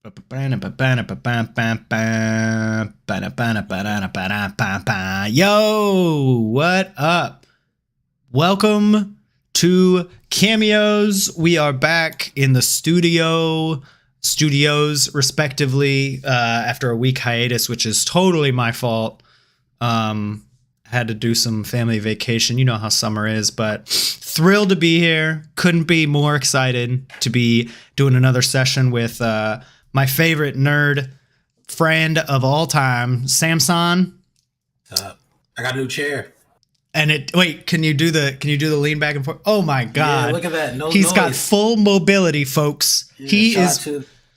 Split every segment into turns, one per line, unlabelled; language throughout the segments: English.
Yo, what up? Welcome to Cameos. We are back in the studios respectively, after a week hiatus, which is totally my fault. Had to do some family vacation. You know how summer is, but thrilled to be here. Couldn't be more excited to be doing another session with my favorite nerd friend of all time, Samson.
I got a new chair.
And can you do the lean back and forth? Oh my God.
Yeah, look at that.
He's
noise.
got full mobility, folks.
Yeah,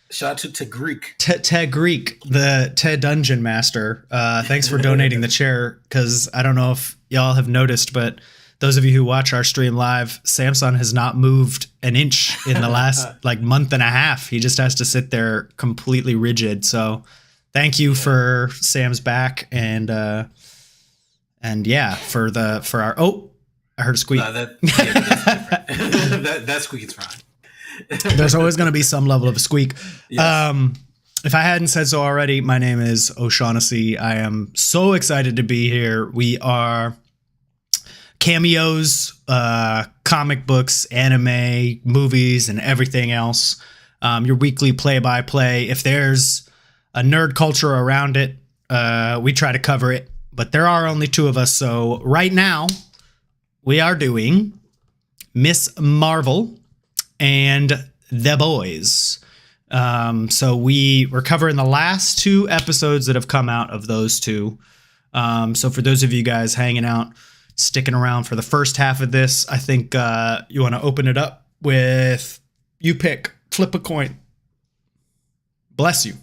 shout out to Tagreek.
Tagreek, the Ted Dungeon Master. Thanks for donating the chair, because I don't know if y'all have noticed, but those of you who watch our stream live, Samson has not moved an inch in the last month and a half. He just has to sit there completely rigid. So thank you for Sam's back and yeah, for our I heard a squeak.
No, that's different. that squeak is fine.
There's always going to be some level of a squeak.
Yes.
If I hadn't said so already, my name is O'Shaughnessy. I am so excited to be here. We are Cameos, comic books, anime, movies, and everything else. Your weekly play-by-play. If there's a nerd culture around it, we try to cover it. But there are only two of us, so right now we are doing Miss Marvel and The Boys. So we're covering the last two episodes that have come out of those two. So for those of you guys hanging out, sticking around for the first half of this, I think you want to open it up with you pick, flip a coin. Bless you.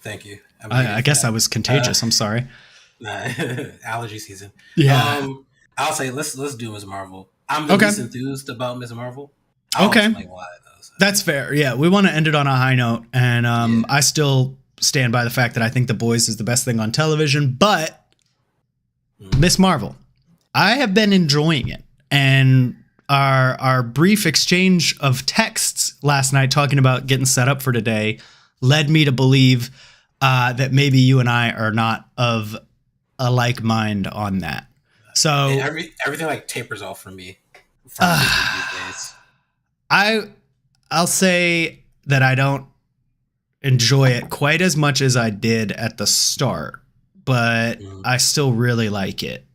Thank you.
I guess I was contagious. I'm sorry.
Allergy season.
Yeah.
I'll say let's do Ms. Marvel. I'm the least enthused about Ms. Marvel. I'll explain why, though, so.
That's fair. Yeah, we want to end it on a high note, and I still stand by the fact that I think The Boys is the best thing on television. But Miss Marvel, I have been enjoying it, and our brief exchange of texts last night talking about getting set up for today led me to believe that maybe you and I are not of a like mind on that. So
everything tapers off for me these days.
I'll say that I don't enjoy it quite as much as I did at the start, but I still really like it.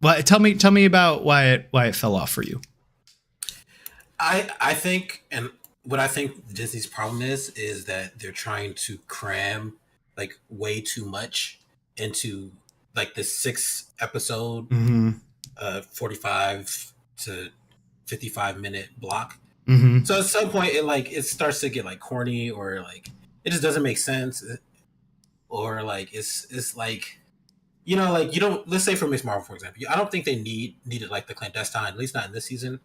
Well, tell me about why it fell off for you.
I think, and what I think Disney's problem is that they're trying to cram way too much into this 6 episode 45 to 55 minute block. So at some point it starts to get corny, or it just doesn't make sense, or it's you don't, let's say for Miss Marvel, for example, I don't think they needed the clandestine, at least not in this season.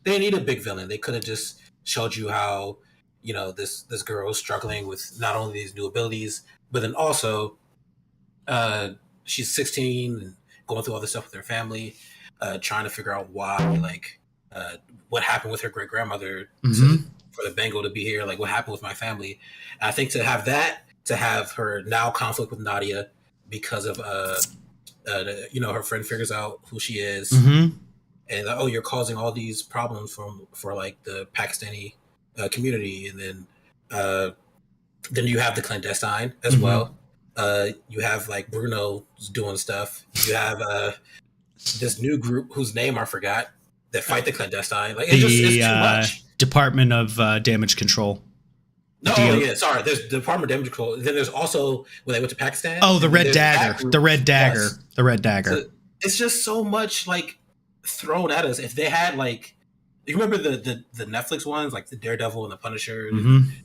They need a big villain. They could have just showed you how this girl is struggling with not only these new abilities, but then also she's 16 and going through all this stuff with her family, trying to figure out why what happened with her great grandmother for the Bengal to be here, what happened with my family. And I think to have her now conflict with Nadia because of her friend figures out who she is, and you're causing all these problems for the Pakistani community, and then you have the clandestine as well. You have Bruno's doing stuff. You have this new group whose name I forgot that fight the clandestine. It's too much.
Department of Damage Control.
Sorry. There's the Department of Damage Control. Then there's also when they went to Pakistan.
Oh, the Red Dagger. The Red Dagger.
Yes.
The Red Dagger.
So it's just so much thrown at us. If they had you remember the Netflix ones, the Daredevil and the Punisher,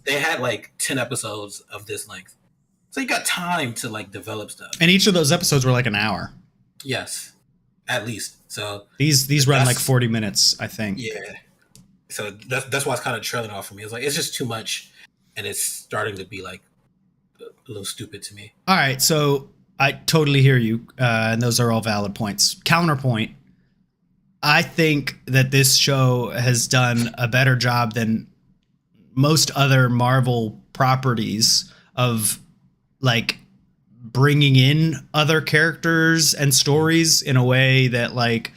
they had 10 episodes of this length. So you got time to develop stuff.
And each of those episodes were an hour.
Yes, at least. So
these run 40 minutes, I think.
Yeah. So that's why it's kind of trailing off for me. It's just too much, and it's starting to be a little stupid to me.
All right, so I totally hear you, and those are all valid points. Counterpoint: I think that this show has done a better job than most other Marvel properties of like bringing in other characters and stories in a way that like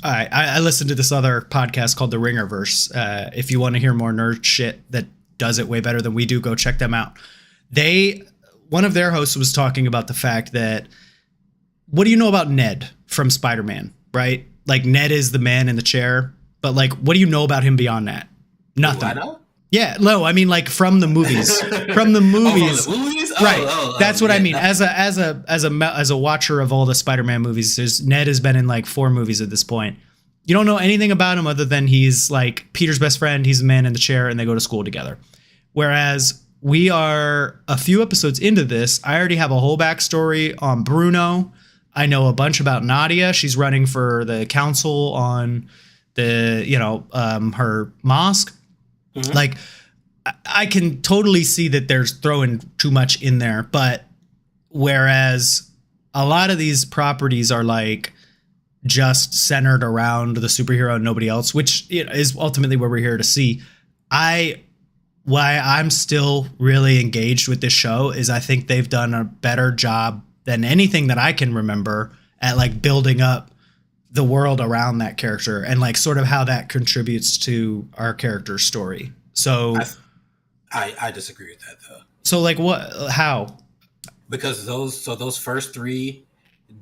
I listened to this other podcast called the Ringerverse. If you want to hear more nerd shit that does it way better than we do, go check them out. One of their hosts was talking about the fact that, what do you know about Ned from Spider-Man, right? Like Ned is the man in the chair, but like, what do you know about him beyond that? Nothing.
I know?
Yeah, no, I mean like from the movies, from the movies,
from the movies?
Right? That's what I mean. As a watcher of all the Spider-Man movies, Ned has been in like 4 movies at this point. You don't know anything about him other than he's like Peter's best friend. He's the man in the chair, and they go to school together. Whereas we are a few episodes into this, I already have a whole backstory on Bruno. I know a bunch about Nadia. She's running for the council on the, her mosque. Mm-hmm. Like, I can totally see that there's throwing too much in there. But whereas a lot of these properties are like just centered around the superhero and nobody else, which is ultimately what we're here to see. Why I'm still really engaged with this show is I think they've done a better job than anything that I can remember at like building up the world around that character and like sort of how that contributes to our character's story. So
I disagree with that though.
So like how? Because
those first 3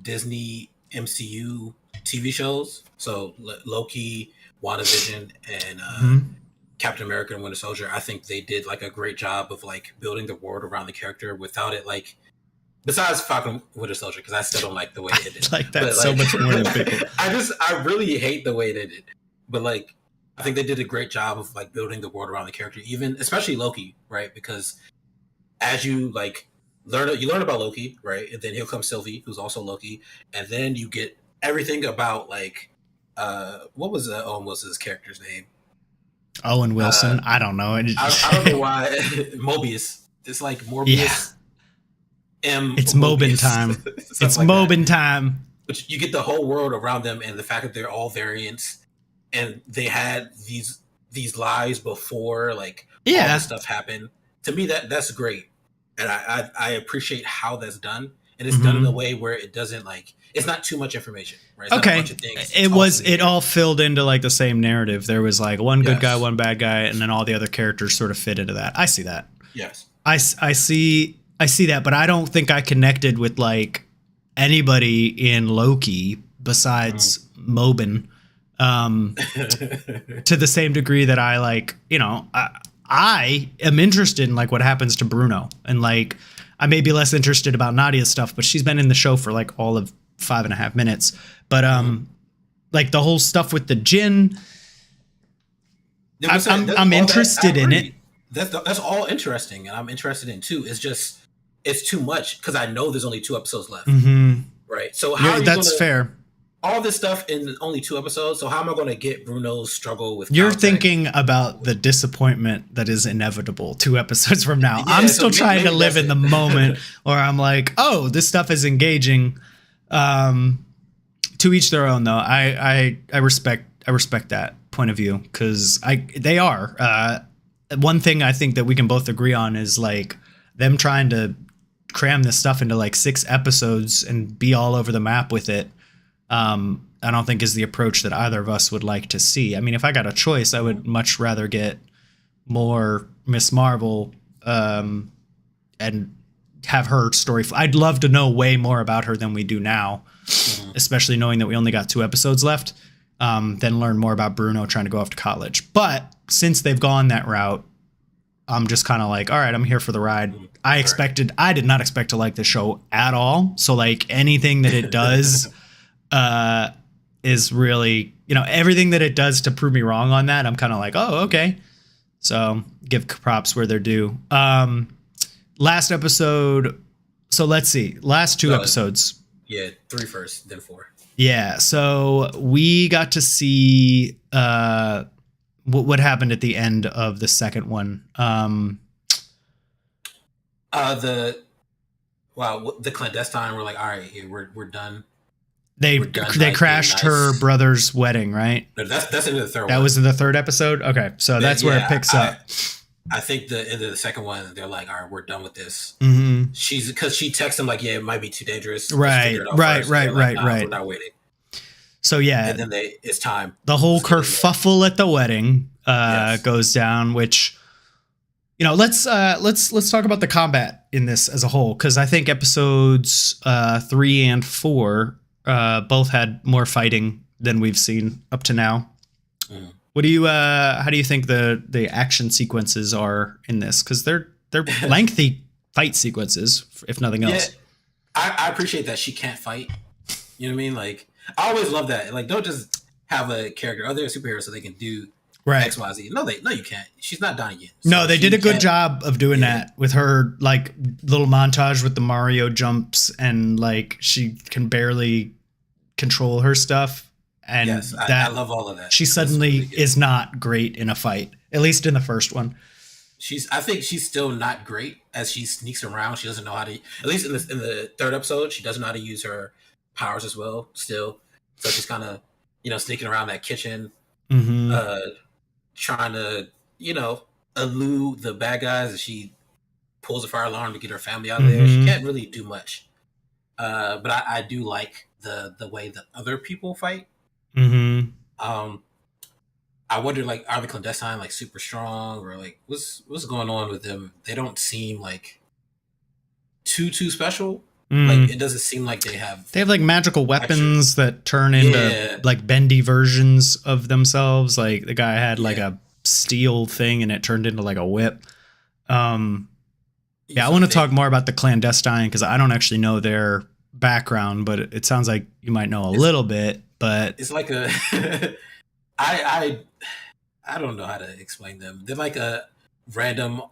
Disney MCU TV shows, so Loki, WandaVision, and Captain America and Winter Soldier, I think they did like a great job of like building the world around the character without it like, besides Falcon Winter Soldier, because I still don't like the way it did.
Like that but, so much more than people.
I really hate the way they did. But like, I think they did a great job of like building the world around the character, even especially Loki, right? Because as you like learn about Loki, right? And then here comes Sylvie, who's also Loki, and then you get everything about like what was his character's name?
Owen Wilson. I don't know.
I don't know why. Mobius. It's like Morbius.
Yeah. It's Mobin time. It's like Mobin time.
But you get the whole world around them, and the fact that they're all variants, and they had these lives before like all this stuff happened. To me, that's great, and I appreciate how that's done, and it's done in a way where it doesn't like. It's not too much information, right? It's not a bunch of things.
It all filled into like the same narrative. There was like one good guy, one bad guy, and then all the other characters sort of fit into that. I see that.
Yes.
I see that, but I don't think I connected with like anybody in Loki besides Mobin to the same degree that I like, I am interested in like what happens to Bruno, and like I may be less interested about Nadia's stuff, but she's been in the show for like all of 5.5 minutes. But like the whole stuff with the Jinn, I'm interested in it.
That's all interesting, and I'm interested in too. It's just it's too much because I know there's only 2 episodes left, right? So
that's fair.
All this stuff in only 2 episodes. So how am I going to get Bruno's struggle with?
You're thinking about the disappointment that is inevitable 2 episodes from now. I'm still trying to live in the moment, where I'm like, oh, this stuff is engaging. To each their own, though. I respect that point of view because they are. One thing I think that we can both agree on is like them trying to cram this stuff into like 6 episodes and be all over the map with it. I don't think is the approach that either of us would like to see. I mean, if I got a choice, I would much rather get more Miss Marvel and have her story. I'd love to know way more about her than we do now, especially knowing that we only got 2 episodes left, then learn more about Bruno trying to go off to college. But since they've gone that route, I'm just kind of like, all right, I'm here for the ride. I did not expect to like the show at all. So like anything that it does is really, everything that it does to prove me wrong on that, I'm kind of like, oh, okay. So give props where they're due. Last episode. So let's see. Last 2 episodes.
Yeah, 3 first, then 4.
Yeah. So we got to see what happened at the end of the second one.
The clandestine. We're like, all right, here we're done.
They crashed her brother's wedding, right?
No, that's into the third.
That was in the 3rd episode. Okay, so that's where it picks up.
I think the end of the second one, they're like, all right, we're done with this.
Mm-hmm.
Because she texts him like, yeah, it might be too dangerous. Let's figure
Right,
it out
right,
first. And
right,
they're like,
right,
nah, we're
right.
not waiting.
So yeah,
And then it's time.
the whole
Let's get in there.
kerfuffle at the wedding
Yes.
goes down, which, you know, let's talk about the combat in this as a whole, because I think episodes 3 and 4 both had more fighting than we've seen up to now.
Mm.
What do you how do you think the action sequences are in this? Because they're lengthy fight sequences, if nothing else.
Yeah, I appreciate that she can't fight. You know what I mean? Like, I always love that. Like, don't just have a character, oh, they're a superhero, so they can do
Right.
X, Y, Z. No, you can't. She's not Donnie Yen.
No,
So
they
she
did a good
can't-
job of doing that with her, like, little montage with the Mario jumps, and like she can barely control her stuff. And
Yes, I
that
love all of that.
she
It's
suddenly
really good.
is not great in a fight, at least in the first one.
I think she's still not great as she sneaks around. She doesn't know how to, at least in the third episode, she doesn't know how to use her powers as well still. So she's kind of, sneaking around that kitchen,
Mm-hmm.
trying to, elude the bad guys. And she pulls a fire alarm to get her family out of there. She
Mhm.
can't really do much. But I do like the way that other people fight.
Mm-hmm.
I wonder, like, are the clandestine like super strong, or like what's going on with them? They don't seem like too special. Like, it doesn't seem like they have
like magical weapons that turn into
Yeah.
like bendy versions of themselves. Like the guy had like
Yeah.
a steel thing and it turned into like a whip. Yeah, I
So
want to
they-
talk more about the clandestine because I don't actually know their background, but it sounds like you might know a little bit. But
It's like a I don't know how to explain them. They're like a random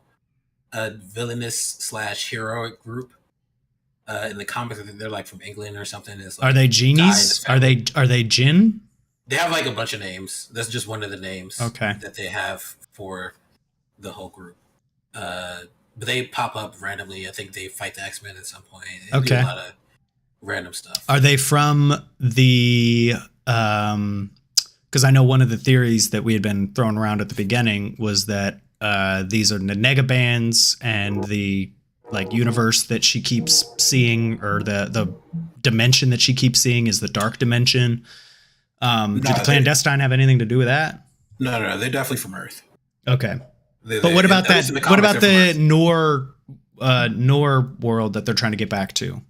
villainous / heroic group. In the comics, I think they're like from England or something. It's like
are they
guy in
genies?
the
Are they Jinn?
They have like a bunch of names. That's just one of the names
Okay.
that they have for the whole group. But they pop up randomly. I think they fight the X-Men at some point. They do
Okay.
a lot of random stuff.
Are they from the because I know one of the theories that we had been throwing around at the beginning was that these are the negabands, and the like universe that she keeps seeing, or the dimension that she keeps seeing, is the dark dimension. Do the clandestine have anything to do with that?
No, they're definitely from Earth.
Okay. But what about that? What about the Nor world that they're trying to get back to?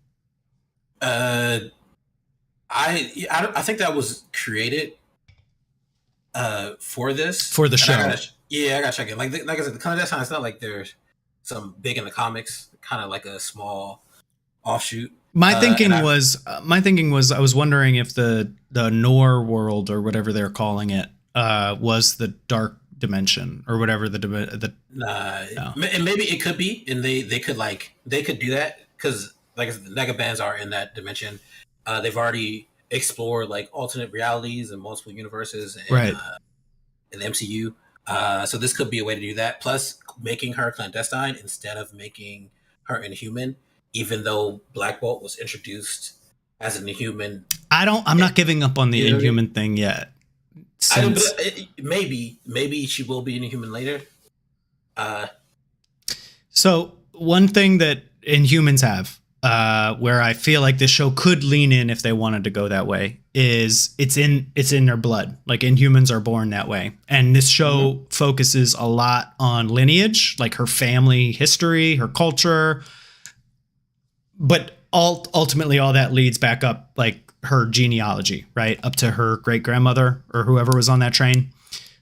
I think that was created for this,
For the
And
show.
I gotta check it. Like I said, the clandestine. It's not like there's some big in the comics. Kind of like a small offshoot.
My thinking was I was wondering if the Nor world, or whatever they're calling it, was the dark dimension, or whatever
Nah,
No.
and maybe it could be, and they could do that because, like I said, the negabands are in that dimension. They've already explored like alternate realities and multiple universes,
Right.
In the MCU. So this could be a way to do that. Plus, making her clandestine instead of making her Inhuman, even though Black Bolt was introduced as an Inhuman.
I'm not giving up on the
You know what I mean?
Inhuman thing yet.
Maybe she will be an Inhuman later.
So one thing that Inhumans have, where I feel like this show could lean in if they wanted to go that way, is it's in their blood. Like, Inhumans are born that way, and this show focuses a lot on lineage, like her family history, her culture. But ultimately, all that leads back up, like, her genealogy, right, up to her great grandmother or whoever was on that train.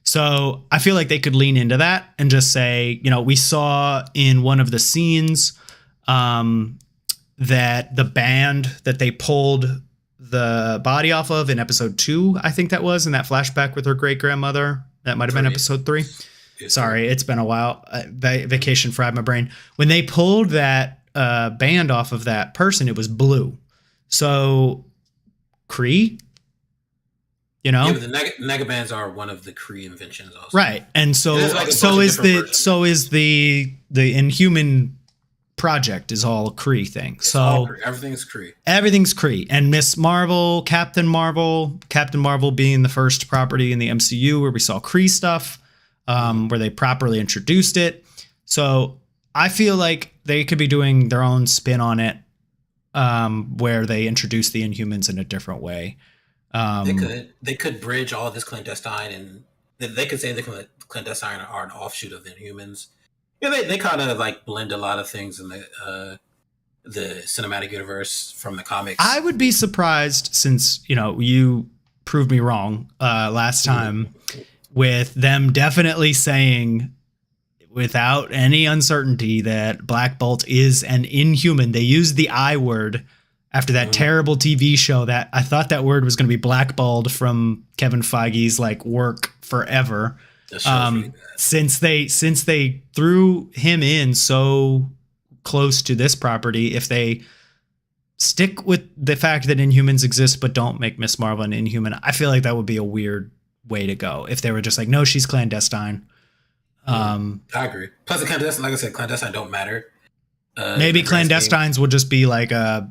So I feel like they could lean into that and just say, we saw in one of the scenes that the band that they pulled the body off of in episode 2, I think that was, in that flashback with her great grandmother. That might have been episode 3. Sorry, it's been a while. Vacation fried my brain. When they pulled that band off of that person, it was blue. So Kree,
Yeah, but the negabands are one of the Kree inventions also.
right? And so
There's like a
so
bunch
is
of
the
different versions.
so is the Inhuman project is all a Kree thing.
It's all
So
Kree. Everything is Kree.
everything's Kree. And Miss Marvel, Captain Marvel being the first property in the MCU where we saw Kree stuff, where they properly introduced it. So I feel like they could be doing their own spin on it, where they introduce the Inhumans in a different way.
They could bridge all of this clandestine, and they could say the clandestine are an offshoot of the Inhumans. Yeah, they kind of like blend a lot of things in the cinematic universe from the comics.
I would be surprised, since you proved me wrong last time, with them definitely saying without any uncertainty that Black Bolt is an Inhuman. They used the I word after that terrible TV show that I thought that word was going to be blackballed from Kevin Feige's like work forever. Since they threw him in so close to this property, if they stick with the fact that Inhumans exist but don't make Miss Marvel an Inhuman, I feel like that would be a weird way to go if they were just like, no, she's clandestine.
I agree. Plus, the clandestine, like I said, clandestine don't matter.
Maybe clandestines will just be like a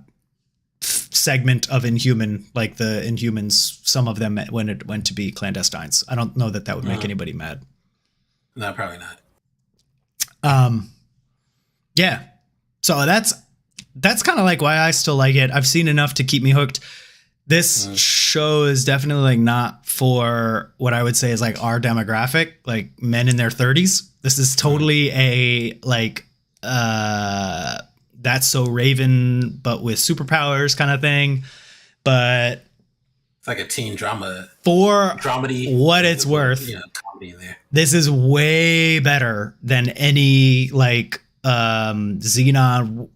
segment of Inhuman, like the Inhumans, some of them when it went to be clandestines. I don't know that would make anybody mad.
No, probably not.
Yeah. So that's kind of like why I still like it. I've seen enough to keep me hooked. This show is definitely like not for what I would say is like our demographic, like men in their 30s. This is totally a like That's So Raven, but with superpowers kind of thing. But
it's like a teen drama.
For
dramedy,
what it's worth,
comedy in there. This
is way better than any like Xenon,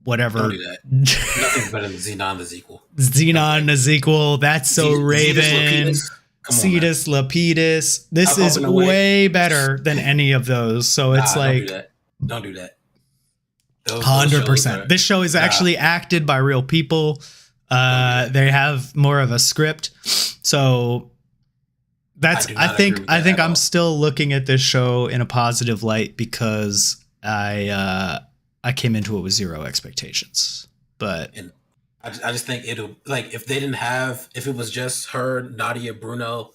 whatever.
Don't do that. Nothing's better than Xenon the sequel.
Xenon the sequel. That's So Raven. Cetus Lapidus. This is way better than any of those. So it's like,
don't do that.
100%. This show is actually acted by real people. They have more of a script. So that's, I think I'm still looking at this show in a positive light because I came into it with zero expectations. But
and I just think it'll, like, if it was just her, Nadia, Bruno,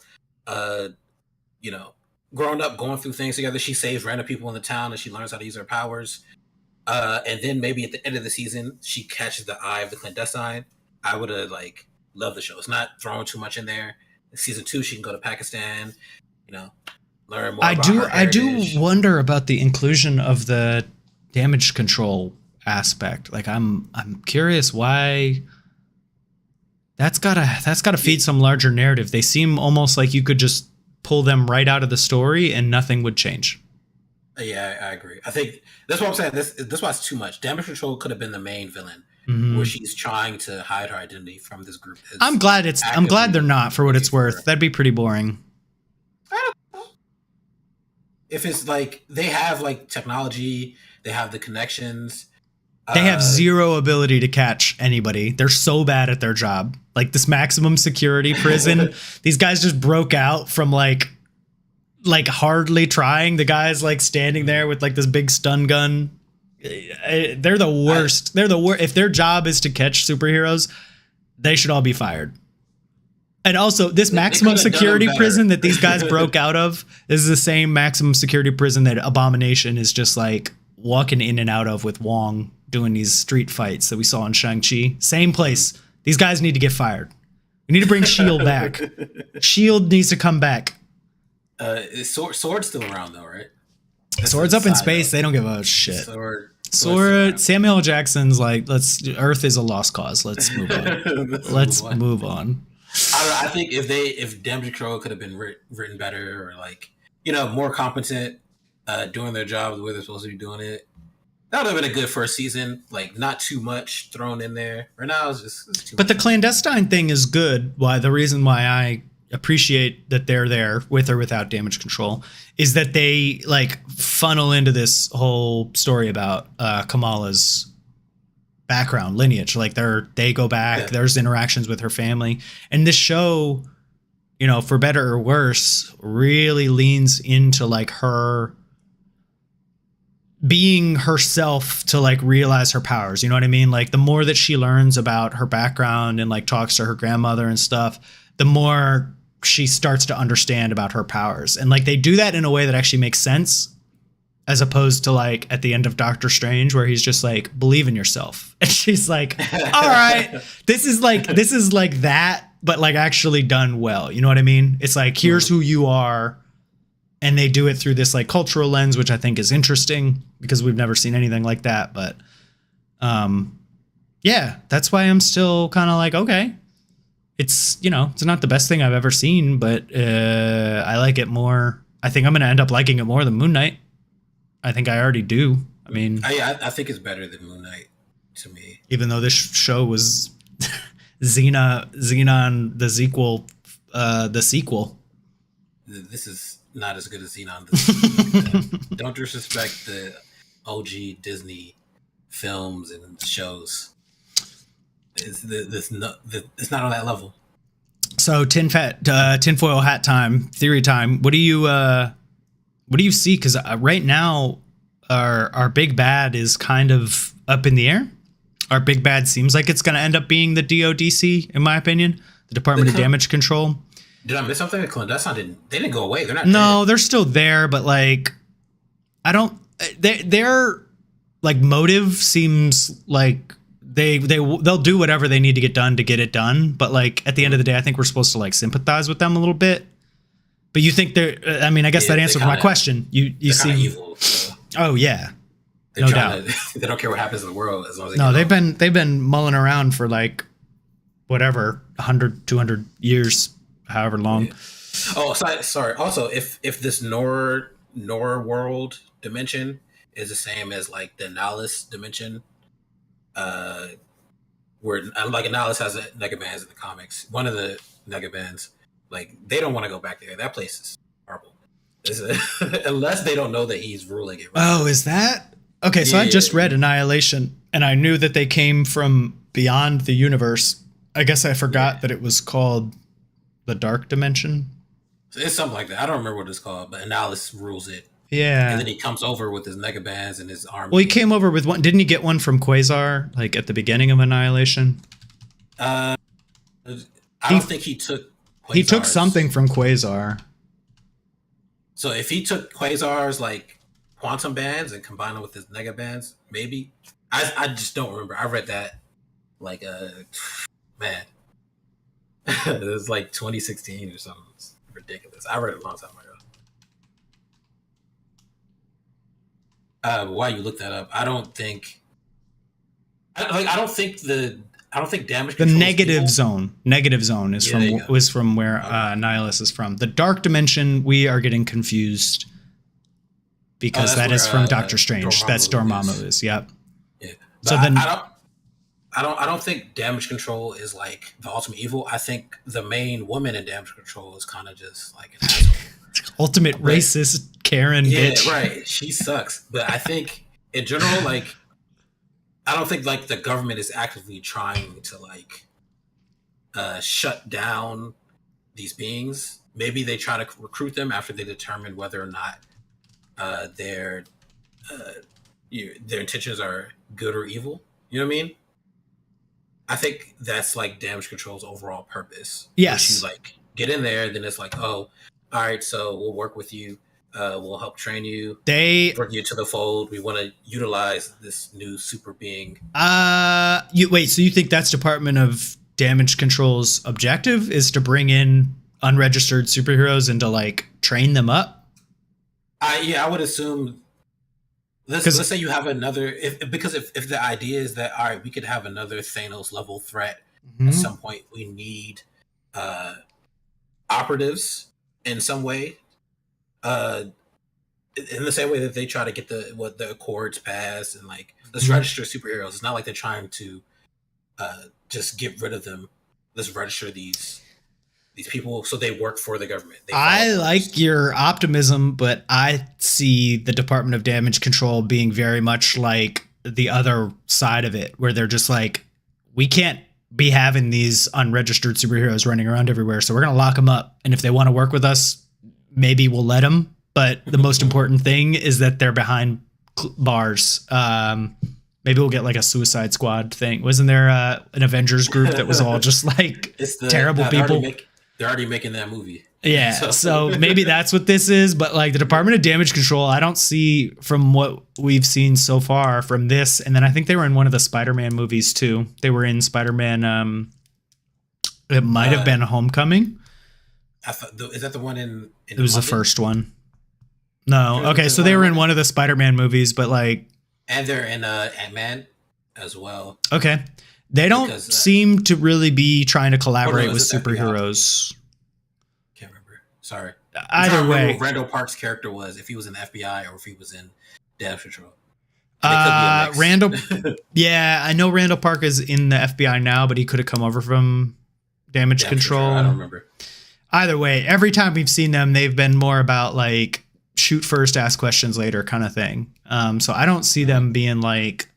growing up, going through things together, she saves random people in the town and she learns how to use her powers. And then maybe at the end of the season, she catches the eye of the clandestine. I would have loved the show. It's not throwing too much in there. In season 2, she can go to Pakistan, learn more. I
do wonder about the inclusion of the damage control aspect. Like I'm curious why. That's gotta feed some larger narrative. They seem almost like you could just pull them right out of the story and nothing would change.
Yeah, I agree. I think that's what I'm saying. This why it's too much. Damage control could have been the main villain, where she's trying to hide her identity from this group.
I'm glad they're not, for what it's worth. That'd be pretty boring.
If it's like they have like technology, they have the connections.
They have zero ability to catch anybody. They're so bad at their job. Like this maximum security prison, these guys just broke out from like hardly trying. The guy's like standing there with like this big stun gun. They're the worst. They're the worst. If their job is to catch superheroes, they should all be fired. And also, this maximum security prison that these guys broke out of is the same maximum security prison that Abomination is just like walking in and out of with Wong doing these street fights that we saw in Shang-Chi. Same place. These guys need to get fired. We need to bring S.H.I.E.L.D. back. S.H.I.E.L.D. needs to come back.
Sword's still around though, right?
Sword's up in space. They don't give a shit. Sword. Samuel L. Jackson's like, Earth is a lost cause. Let's move on. Let's move on.
I don't know. I think if Damage Control could have been written better, or more competent, doing their job the way they're supposed to be doing it, that would have been a good first season. Like, not too much thrown in there. Right now, it's too much.
But the clandestine thing is good. The reason why I appreciate that they're there with or without Damage Control is that they funnel into this whole story about Kamala's background, lineage. They go back. Yeah. There's interactions with her family, and this show, for better or worse, really leans into her being herself to realize her powers. You know what I mean? The more that she learns about her background and talks to her grandmother and stuff, the more she starts to understand about her powers. And they do that in a way that actually makes sense. as opposed to like at the end of Doctor Strange where he's just like, believe in yourself. And she's like, all right, this is like that, but like actually done well. You know what I mean? It's like, here's who you are. And they do it through this like cultural lens, which I think is interesting because we've never seen anything like that. But yeah, that's why I'm still kind of like, okay, it's, you know, it's not the best thing I've ever seen, but I like it more. I think I'm going to end up liking it more than Moon Knight. I think I already do. I mean,
I think it's better than Moon Knight to me.
Even though this show was Xenon, the sequel,
This is not as good as Xenon. Don't disrespect the OG Disney films and shows. It's not on that level.
So tinfoil hat time, theory time. What do you see? Because right now, our big bad is kind of up in the air. Our big bad seems like it's going to end up being the DODC, in my opinion, the Department of Damage Control.
Did I miss something? Clandestine didn't go away. They're not.
No, they're still there, but like, I don't. Their like motive seems like they'll do whatever they need to get done to get it done. But like at the end of the day, I think we're supposed to like sympathize with them a little bit. But you think they're? I mean, I guess that answers my question. You see,
evil. So
oh yeah, no doubt.
They don't care what happens in the world as long as
they've been mulling around for like whatever 100, 200 years. However long.
Yeah. Oh, sorry. Also, if this Nor world dimension is the same as like the Nihilus dimension, where like Nihilus has a Negabands in the comics. One of the Negabands, like they don't want to go back there. That place is horrible. Unless they don't know that he's ruling it. Right?
Oh, is that okay? So I just read Annihilation, and I knew that they came from beyond the universe. I guess I forgot that it was called the Dark Dimension.
It's something like that. I don't remember what it's called, but Annihilus rules it.
Yeah.
And then he comes over with his Negabands and his army.
Well, he came over with one. Didn't he get one from Quasar, like at the beginning of Annihilation?
I don't think he took Quasar's.
He took something from Quasar.
So if he took Quasar's like quantum bands and combined them with his Negabands, maybe. I just don't remember. I read that like man. It was like 2016 or something. It's ridiculous. I read it a long time ago. While you look that up, I don't think damage.
The negative zone is from where Nihilus is from. The Dark Dimension, we are getting confused because that is from Doctor Strange. That's Dormammu is. Yep.
Yeah.
So then
I don't think damage control is like the ultimate evil. I think the main woman in damage control is kind of just like an asshole.
Ultimate racist Karen bitch.
Yeah, right. She sucks. But I think in general, like, I don't think like the government is actively trying to like shut down these beings. Maybe they try to recruit them after they determine whether or not their intentions are good or evil. You know what I mean? I think that's like damage control's overall purpose.
Yes.
You like get in there, then it's like, oh, all right, so we'll work with you. We'll help train you. Bring you to the fold. We want to utilize this new super being.
So you think that's Department of Damage Control's objective is to bring in unregistered superheroes and to like train them up?
I would assume. Let's say you have another, if the idea is that, all right, we could have another Thanos level threat at some point. We need operatives in some way, in the same way that they try to get the Accords passed and like let's register superheroes. It's not like they're trying to just get rid of them. Let's register these people so they work for the government.
I like your optimism, but I see the Department of Damage Control being very much like the other side of it, where they're just like, we can't be having these unregistered superheroes running around everywhere, so we're going to lock them up. And if they want to work with us, maybe we'll let them. But the most important thing is that they're behind bars. Maybe we'll get like a Suicide Squad thing. Wasn't there an Avengers group that was all just like terrible people?
They're already making that movie.
Yeah, so maybe that's what this is, but like the Department of Damage Control, I don't see from what we've seen so far from this, and then I think they were in one of the Spider-Man movies too. They were in Spider-Man, it might have been Homecoming.
I thought, is that the one in
it was London? The first one. No, okay, so they were in one of the Spider-Man movies, but like...
And they're in Ant-Man as well.
Okay. They don't seem to really be trying to collaborate with superheroes.
Can't remember. Sorry.
Either way,
what Randall Park's character was, if he was in the FBI or if he was in Damage Control.
Randall. Yeah, I know Randall Park is in the FBI now, but he could have come over from Damage Control.
I don't remember.
Either way, every time we've seen them, they've been more about like shoot first, ask questions later kind of thing. So I don't see them being like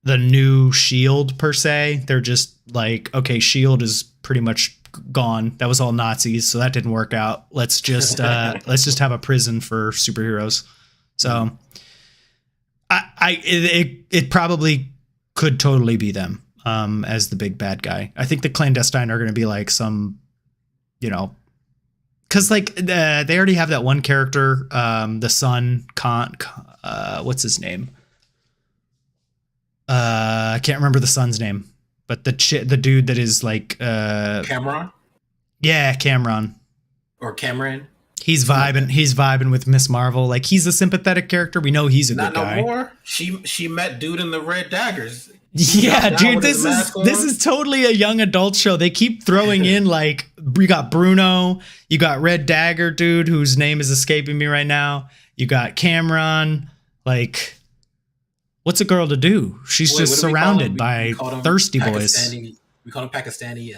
the new Shield per se. They're just like, okay, Shield is pretty much gone. That was all Nazis, so that didn't work out. Let's just have a prison for superheroes. So it probably could totally be them as the big bad guy. I think the clandestine are going to be like some, you know, because like they already have that one character, the son, what's his name? I can't remember the son's name, but the dude that is like
Cameron.
Yeah, Cameron.
Or Cameron.
He's vibing with Miss Marvel. Like he's a sympathetic character. We know he's a good guy.
Not no more. She met dude in the red daggers.
Yeah, dude, this is totally a young adult show. They keep throwing in like you got Bruno, you got Red Dagger dude whose name is escaping me right now. You got Cameron. Like, what's a girl to do? She's just surrounded by thirsty boys.
We call him Pakistani.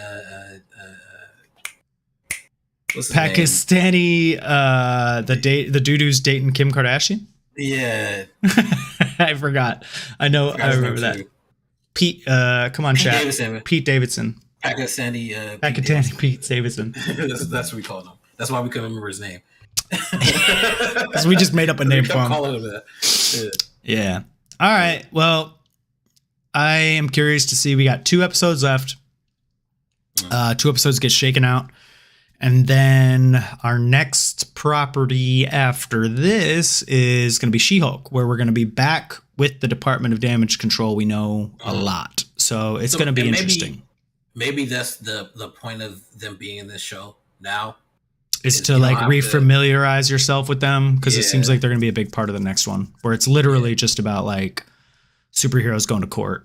What's his
Pakistani. The dude who's dating Kim Kardashian.
Yeah,
I forgot. I know. I remember that. Pete, come on, chat. Pete Davidson.
Pakistani
Pete Davidson.
That's what we called him. That's why we couldn't remember his name.
Because we just made up a name for him.
Calling him that.
Yeah. All right. Well, I am curious to see. We got 2 episodes left. 2 episodes get shaken out. And then our next property after this is going to be She-Hulk, where we're going to be back with the Department of Damage Control. We know a lot. So it's going to be interesting.
Maybe that's the point of them being in this show now.
Is to like refamiliarize yourself with them, because it seems like they're going to be a big part of the next one, where it's literally just about like superheroes going to court.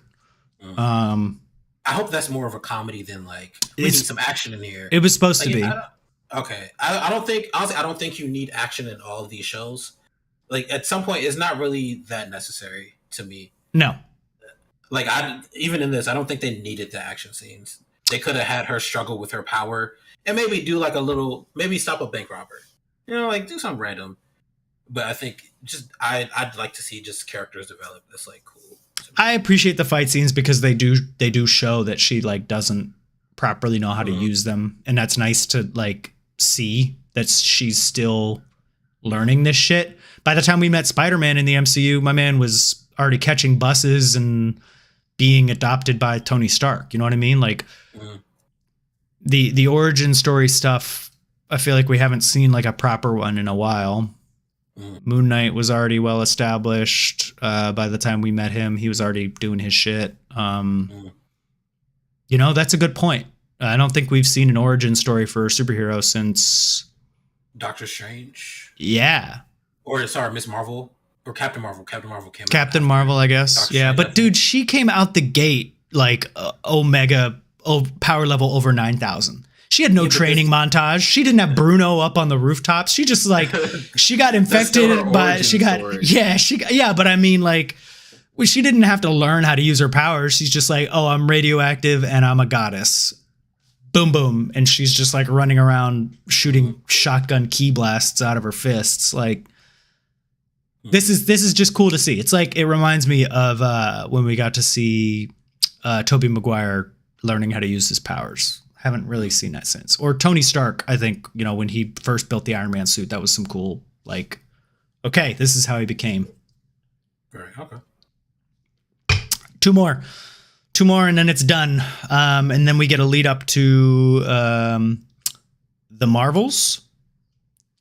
I hope that's more of a comedy than like we need some action in here.
It was supposed to be.
I don't think honestly. I don't think you need action in all of these shows. Like at some point, it's not really that necessary to me.
No.
Like even in this, I don't think they needed the action scenes. They could have had her struggle with her power and maybe do like maybe stop a bank robber. You know, like do something random. But I think I'd like to see just characters develop. That's like cool.
I appreciate the fight scenes because they do show that she like doesn't properly know how to use them, and that's nice to like see that she's still learning this shit. By the time we met Spider-Man in the MCU, my man was already catching buses and being adopted by Tony Stark. You know what I mean? Like the origin story stuff, I feel like we haven't seen like a proper one in a while. Moon Knight was already well established. By the time we met him, he was already doing his shit. You know, that's a good point. I don't think we've seen an origin story for a superhero since
Doctor Strange.
Yeah.
Or sorry, Miss Marvel or Captain Marvel. Captain Marvel came.
Captain Marvel, I guess. Doctor Strange, but dude, she came out the gate like power level over 9,000. She had no training montage. She didn't have Bruno up on the rooftops. She just like she got infected by but I mean like she didn't have to learn how to use her powers. She's just like, oh, I'm radioactive and I'm a goddess. Boom, boom. And she's just like running around shooting shotgun key blasts out of her fists. Like this is just cool to see. It's like it reminds me of when we got to see Tobey Maguire learning how to use his powers. Haven't really seen that since. Or Tony Stark, I think, you know, when he first built the Iron Man suit, that was some cool, like, okay, this is how he became.
Right, okay.
2 more, and then it's done. And then we get a lead up to The Marvels,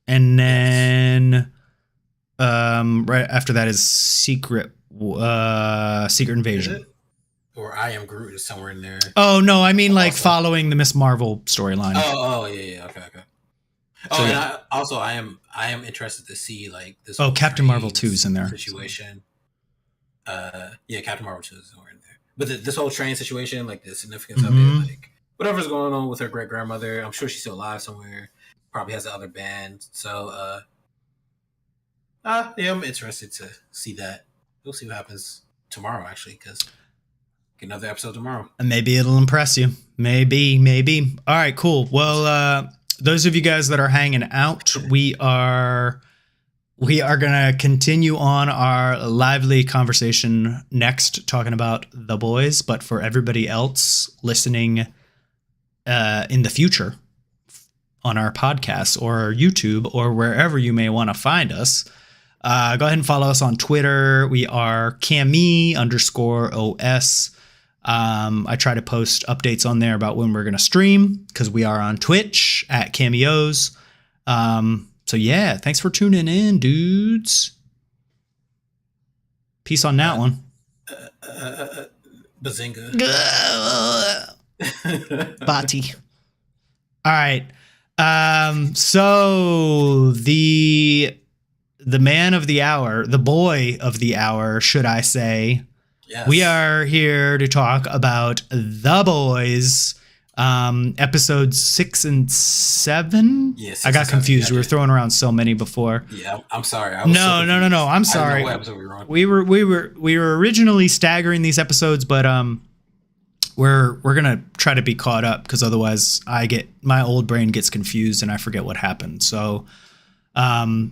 and then right after that is Secret Invasion.
Or I Am Groot is somewhere in there.
Oh no, I mean like following the Miss Marvel storyline.
Yeah, okay. Oh, so, and I am interested to see like this.
Oh, Captain Marvel 2's in there.
Situation. Yeah, Captain Marvel 2 is somewhere in there. But this whole train situation, like the significance of it, like whatever's going on with her great grandmother, I'm sure she's still alive somewhere. Probably has the other band. So, yeah, I'm interested to see that. We'll see what happens tomorrow, actually, because another episode tomorrow.
Maybe it'll impress you. Maybe. All right, cool. Well, those of you guys that are hanging out, we are gonna continue on our lively conversation next, talking about The Boys. But for everybody else listening in the future on our podcast or YouTube or wherever you may want to find us, go ahead and follow us on Twitter. We are CAMEE_OS. I try to post updates on there about when we're going to stream because we are on Twitch at CAMEOs. So yeah, thanks for tuning in, dudes. Peace on that one.
Bazinga.
Bati. All right. So the man of the hour, the boy of the hour, should I say? Yes. We are here to talk about The Boys, episodes 6 and 7.
Yes,
I got confused. We were throwing around so many before.
Yeah, I'm sorry.
No. I'm sorry. We were originally staggering these episodes, but we're gonna try to be caught up because otherwise my old brain gets confused and I forget what happened. So.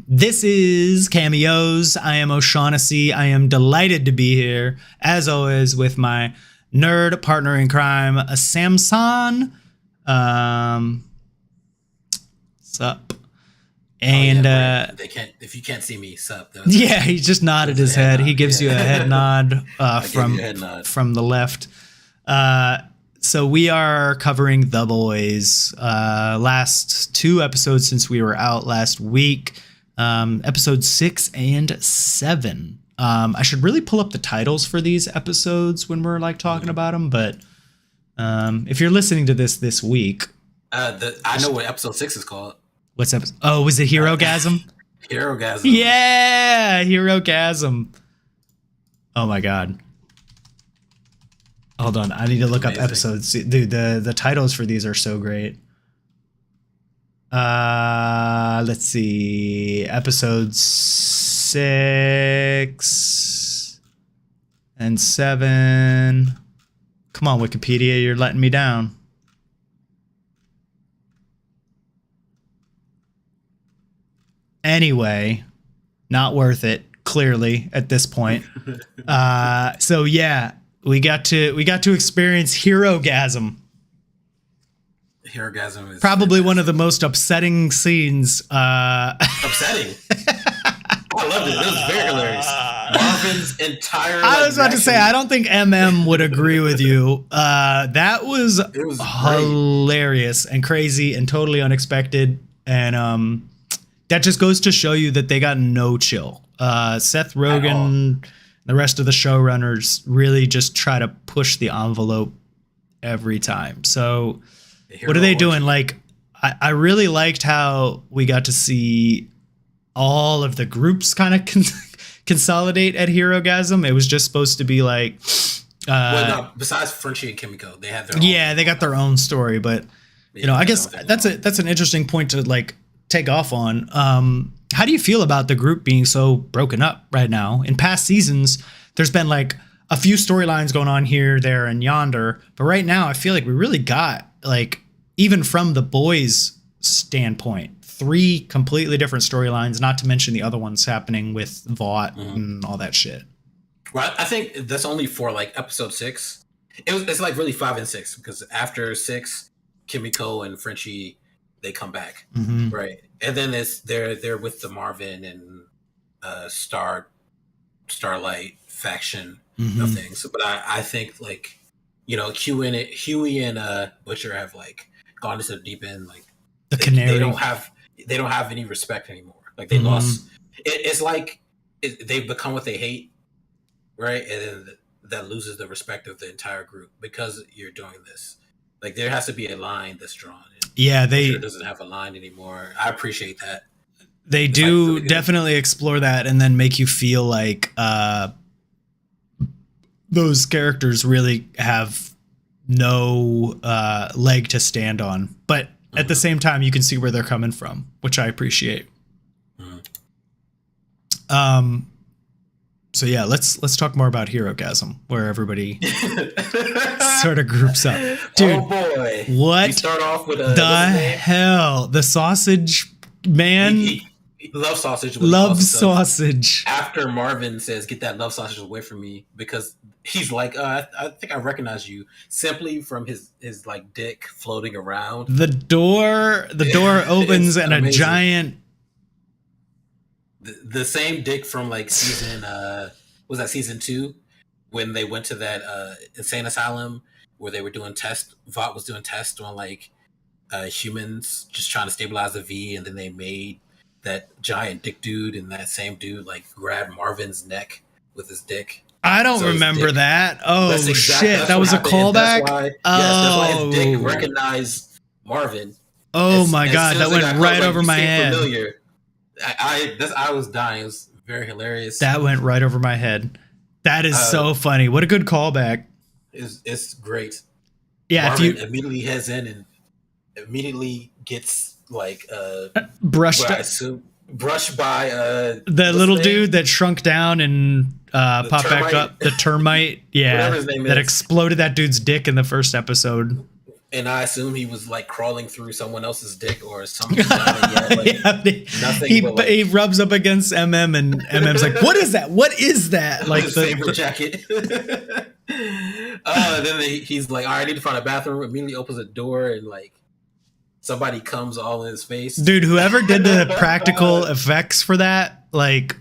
This is Cameos. I am O'Shaughnessy. I am delighted to be here, as always, with my nerd partner in crime, Samson. Sup? And
they can't. If you can't see me, sup?
Yeah, he just nodded his head. He gives you a head nod from the left. So we are covering The Boys, last 2 episodes since we were out last week, episodes 6 and 7. I should really pull up the titles for these episodes when we're like talking about them, but if you're listening to this week,
I know what episode 6 is called.
What's episode? Oh, was it Herogasm?
Herogasm.
Yeah, Herogasm. Oh my god. Hold on, I need to look up episodes. Dude, the titles for these are so great. Let's see. Episodes 6 and 7. Come on, Wikipedia, you're letting me down. Anyway, not worth it, clearly, at this point. So yeah. We got to experience Herogasm.
Herogasm is
probably one of the most upsetting scenes.
Upsetting. I loved it. It was very hilarious. Marvin's entire.
I was about to say I don't think would agree with you. That was hilarious and crazy and totally unexpected, and that just goes to show you that they got no chill. Seth Rogen. The rest of the showrunners really just try to push the envelope every time. So what are they doing? Like, I really liked how we got to see all of the groups kind of consolidate at Herogasm. It was just supposed to be like...
besides Frenchie and Kimiko, they had their own.
Yeah, they got their own story. But, I guess that's an interesting point to, like, take off on. How do you feel about the group being so broken up right now? In past seasons, there's been like a few storylines going on here, there, and yonder. But right now, I feel like we really got, like, even from the boys' standpoint, 3 completely different storylines, not to mention the other ones happening with Vought and all that shit.
Well, I think that's only for like episode 6. It's like really 5 and 6 because after 6, Kimiko and Frenchie, they come back, right? And then they're with the Marvin and Starlight faction of things. But I think like Huey and Butcher have like gone into the deep end. Like
The canary.
They don't have any respect anymore. Like they lost. It's like they've become what they hate, right? And then that loses the respect of the entire group because you're doing this. Like there has to be a line that's drawn.
Yeah,
it doesn't have a line anymore. I appreciate that.
They do really definitely explore that and then make you feel like those characters really have no leg to stand on. But at the same time, you can see where they're coming from, which I appreciate. So yeah, let's talk more about Herogasm, where everybody sort of groups up. Dude,
oh boy!
What?
We start off with
the hell? The sausage man.
He love sausage.
Love sausage.
After Marvin says, "Get that love sausage away from me," because he's like, I think I recognize you simply from his like dick floating around.
The door opens and amazing. A giant.
The same dick from like season was that season 2 when they went to that insane asylum where they were doing tests. Vought was doing tests on like humans just trying to stabilize the V, and then they made that giant dick dude, and that same dude like grabbed Marvin's neck with his dick.
I don't remember that. Oh shit, that was a callback.
That's why his dick recognized Marvin.
Oh my god, that went right over my head.
Familiar. I was dying. It was very hilarious.
That went right over my head. That is so funny. What a good callback.
It's great.
Yeah,
Marvin if you immediately heads in and immediately gets like brushed by
the little dude that shrunk down and popped back up. The termite, yeah, that exploded that dude's dick in the first episode.
And I assume he was like crawling through someone else's dick or something.
He rubs up against MM, and MM's like, "What is that? What is that?" Like
his favorite jacket. Then he's like, "All right, I need to find a bathroom." Immediately opens a door and like somebody comes all in his face.
Dude, whoever did the practical effects for that, like,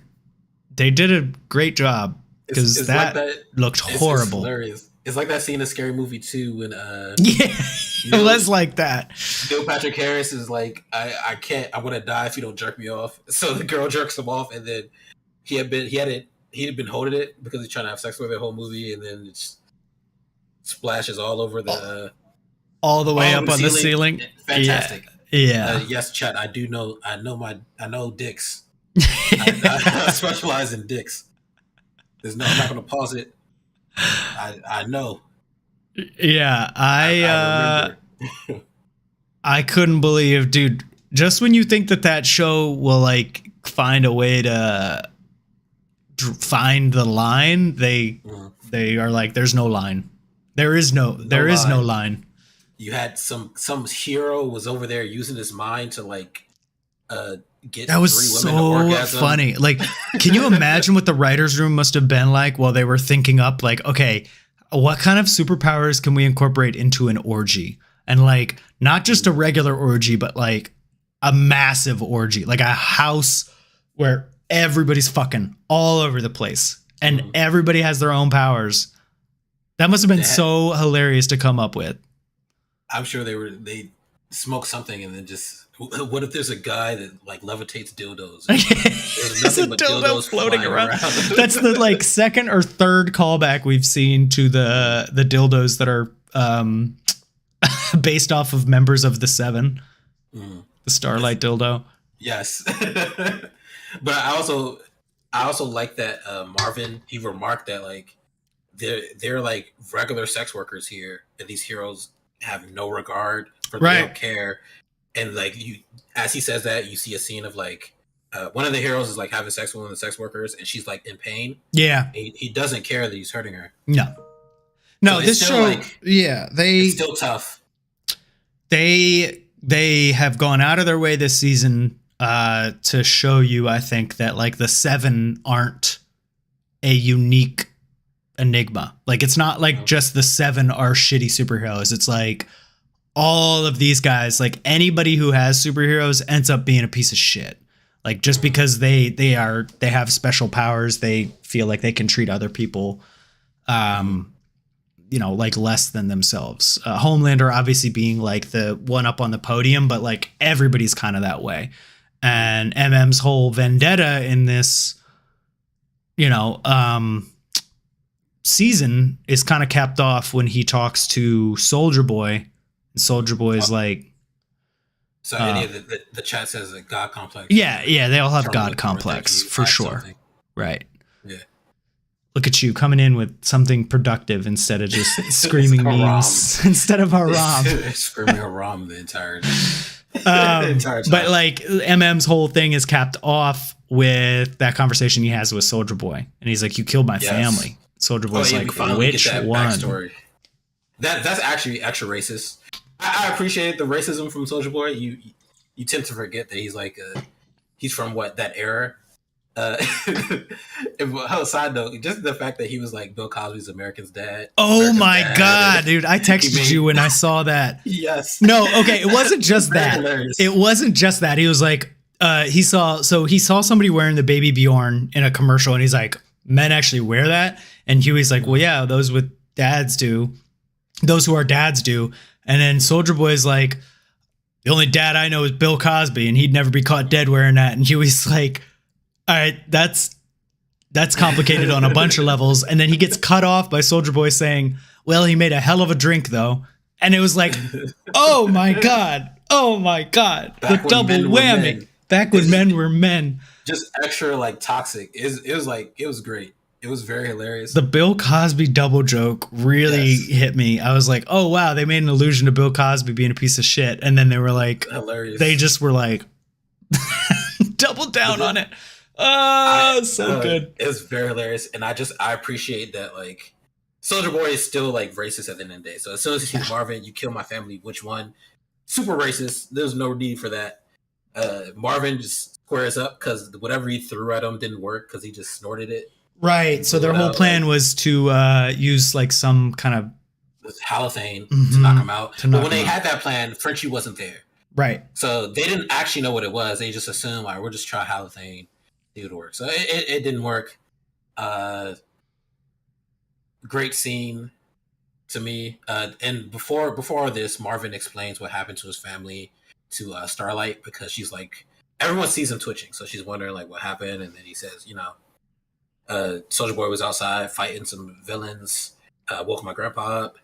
they did a great job because that looked horrible.
It's hilarious. It's like that scene in Scary Movie 2 when
it was like that.
Neil Patrick Harris is like, I can't, I want to die if you don't jerk me off. So the girl jerks him off, and then he had been holding it because he's trying to have sex with her the whole movie, and then it just splashes all over
all the way up on the ceiling.
Fantastic.
Yeah.
Yes, Chet. I know dicks. I specialize in dicks. I'm not going to pause it. I know.
Yeah, I couldn't believe, dude. Just when you think that show will like find a way to find the line, they are like, there's no line. There is no line.
You had some hero was over there using his mind to like get
that was
3 women to orgasm.
Funny. Like, can you imagine what the writer's room must have been like while they were thinking up, like, okay, what kind of superpowers can we incorporate into an orgy? And like, not just a regular orgy, but like a massive orgy, like a house where everybody's fucking all over the place and everybody has their own powers. That must have been so hilarious to come up with.
I'm sure they smoked something and then just, what if there's a guy that like levitates dildos?
There's a dildo floating around. That's the like second or third callback we've seen to the dildos that are based off of members of the Seven. The Starlight dildo.
Yes. But I also like that Marvin, he remarked that like they're like regular sex workers here, and these heroes have no regard for them. They don't care. And like as he says that, you see a scene of like one of the heroes is like having sex with one of the sex workers, and she's like in pain.
Yeah,
he doesn't care that he's hurting her.
No.
So
this show, like,
it's still tough.
They have gone out of their way this season to show you, I think, that like the Seven aren't a unique enigma. Like, it's not like just the Seven are shitty superheroes. It's like all of these guys, like anybody who has superheroes ends up being a piece of shit. Like, just because they have special powers, they feel like they can treat other people like less than themselves. Homelander obviously being like the one up on the podium, but like everybody's kind of that way. And MM's whole vendetta in this, season is kind of capped off when he talks to Soldier Boy. And Soldier Boy is like,
so any of the chat says a God complex.
Yeah, they all have God complex for sure. Something. Right.
Yeah.
Look at you coming in with something productive instead of just screaming memes instead of haram.
Screaming haram the entire
time. But like MM's whole thing is capped off with that conversation he has with Soldier Boy, and he's like, "You killed my family." Soldier Boy's like, "Which one?" Backstory.
That's actually extra racist. I appreciate the racism from Soldier Boy. You tend to forget that he's like he's from that era. Side note, just the fact that he was like Bill Cosby's American's dad.
Oh my God, dude! I texted you when I saw that.
Yes.
No, okay, it wasn't just that. Hilarious. It wasn't just that. He was like, he saw somebody wearing the Baby Bjorn in a commercial, and he's like, men actually wear that, and Huey's like, well, yeah, those with dads do, those who are dads do, and then Soldier Boy's like, the only dad I know is Bill Cosby, and he'd never be caught dead wearing that, and Huey's like, all right, that's complicated on a bunch of levels. And then he gets cut off by Soldier Boy saying, well, he made a hell of a drink, though. And it was like, oh, my God. The double whammy. Back when men were men.
Just extra, like, toxic. It was great. It was very hilarious.
The Bill Cosby double joke really hit me. I was like, oh, wow, they made an allusion to Bill Cosby being a piece of shit. And then they were like,
hilarious.
They just were like, double down on it. Oh, so good.
It was very hilarious, and I appreciate that. Like, Soldier Boy is still like racist at the end of the day. So as soon as he sees Marvin, you kill my family. Which one? Super racist. There's no need for that. Marvin just squares up because whatever he threw at him didn't work because he just snorted it.
Right. So their whole plan was to use like some kind of
halothane to knock him out. But when they had that plan, Frenchie wasn't there.
Right.
So they didn't actually know what it was. They just assumed, like, we'll just try halothane. It would work. So it didn't work. Great scene to me. And before this, Marvin explains what happened to his family to Starlight because she's like, everyone sees him twitching, so she's wondering like what happened. And then he says, Soldier Boy was outside fighting some villains. Woke my grandpa up.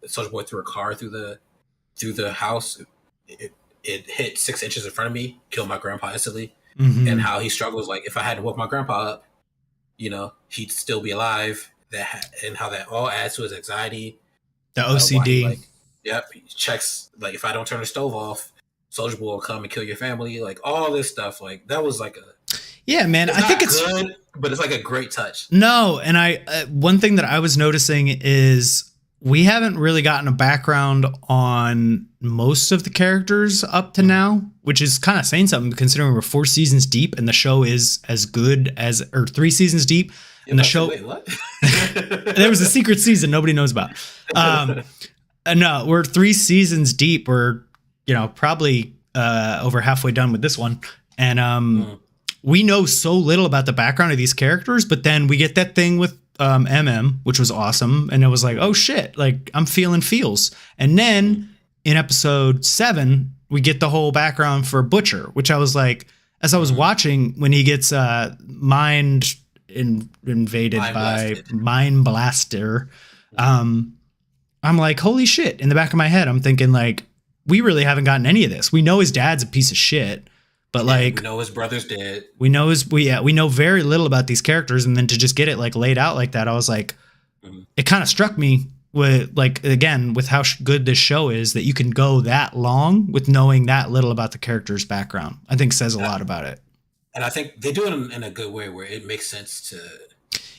Soldier Boy threw a car through the house. It hit 6 inches in front of me, killed my grandpa instantly. Mm-hmm. And how he struggles, like, if I hadn't woke my grandpa up, he'd still be alive. And how that all adds to his anxiety.
The OCD.
He checks, like, if I don't turn the stove off, Soldier Boy will come and kill your family. Like, all this stuff. Like, that was like
yeah, man. I think it's
good, but it's like a great touch.
No, and one thing that I was noticing is we haven't really gotten a background on most of the characters up to now, which is kind of saying something considering we're 4 seasons deep and the show is as good as, or 3 seasons deep. And the show,
wait, what?
There was a secret season nobody knows about. No, we're 3 seasons deep. We're, probably over halfway done with this one. And we know so little about the background of these characters, but then we get that thing with which was awesome. And it was like, oh shit, like I'm feeling feels. And then in episode 7, we get the whole background for Butcher, which I was like, as I was watching when he gets invaded by Mind Blaster, I'm like, holy shit. In the back of my head, I'm thinking like, we really haven't gotten any of this. We know his dad's a piece of shit. But like,
we know his brother's dead.
We know we know very little about these characters, and then to just get it like laid out like that, I was like, it kind of struck me with like again with how good this show is that you can go that long with knowing that little about the character's background. I think says a lot about it.
And I think they do it in a good way where it makes sense to.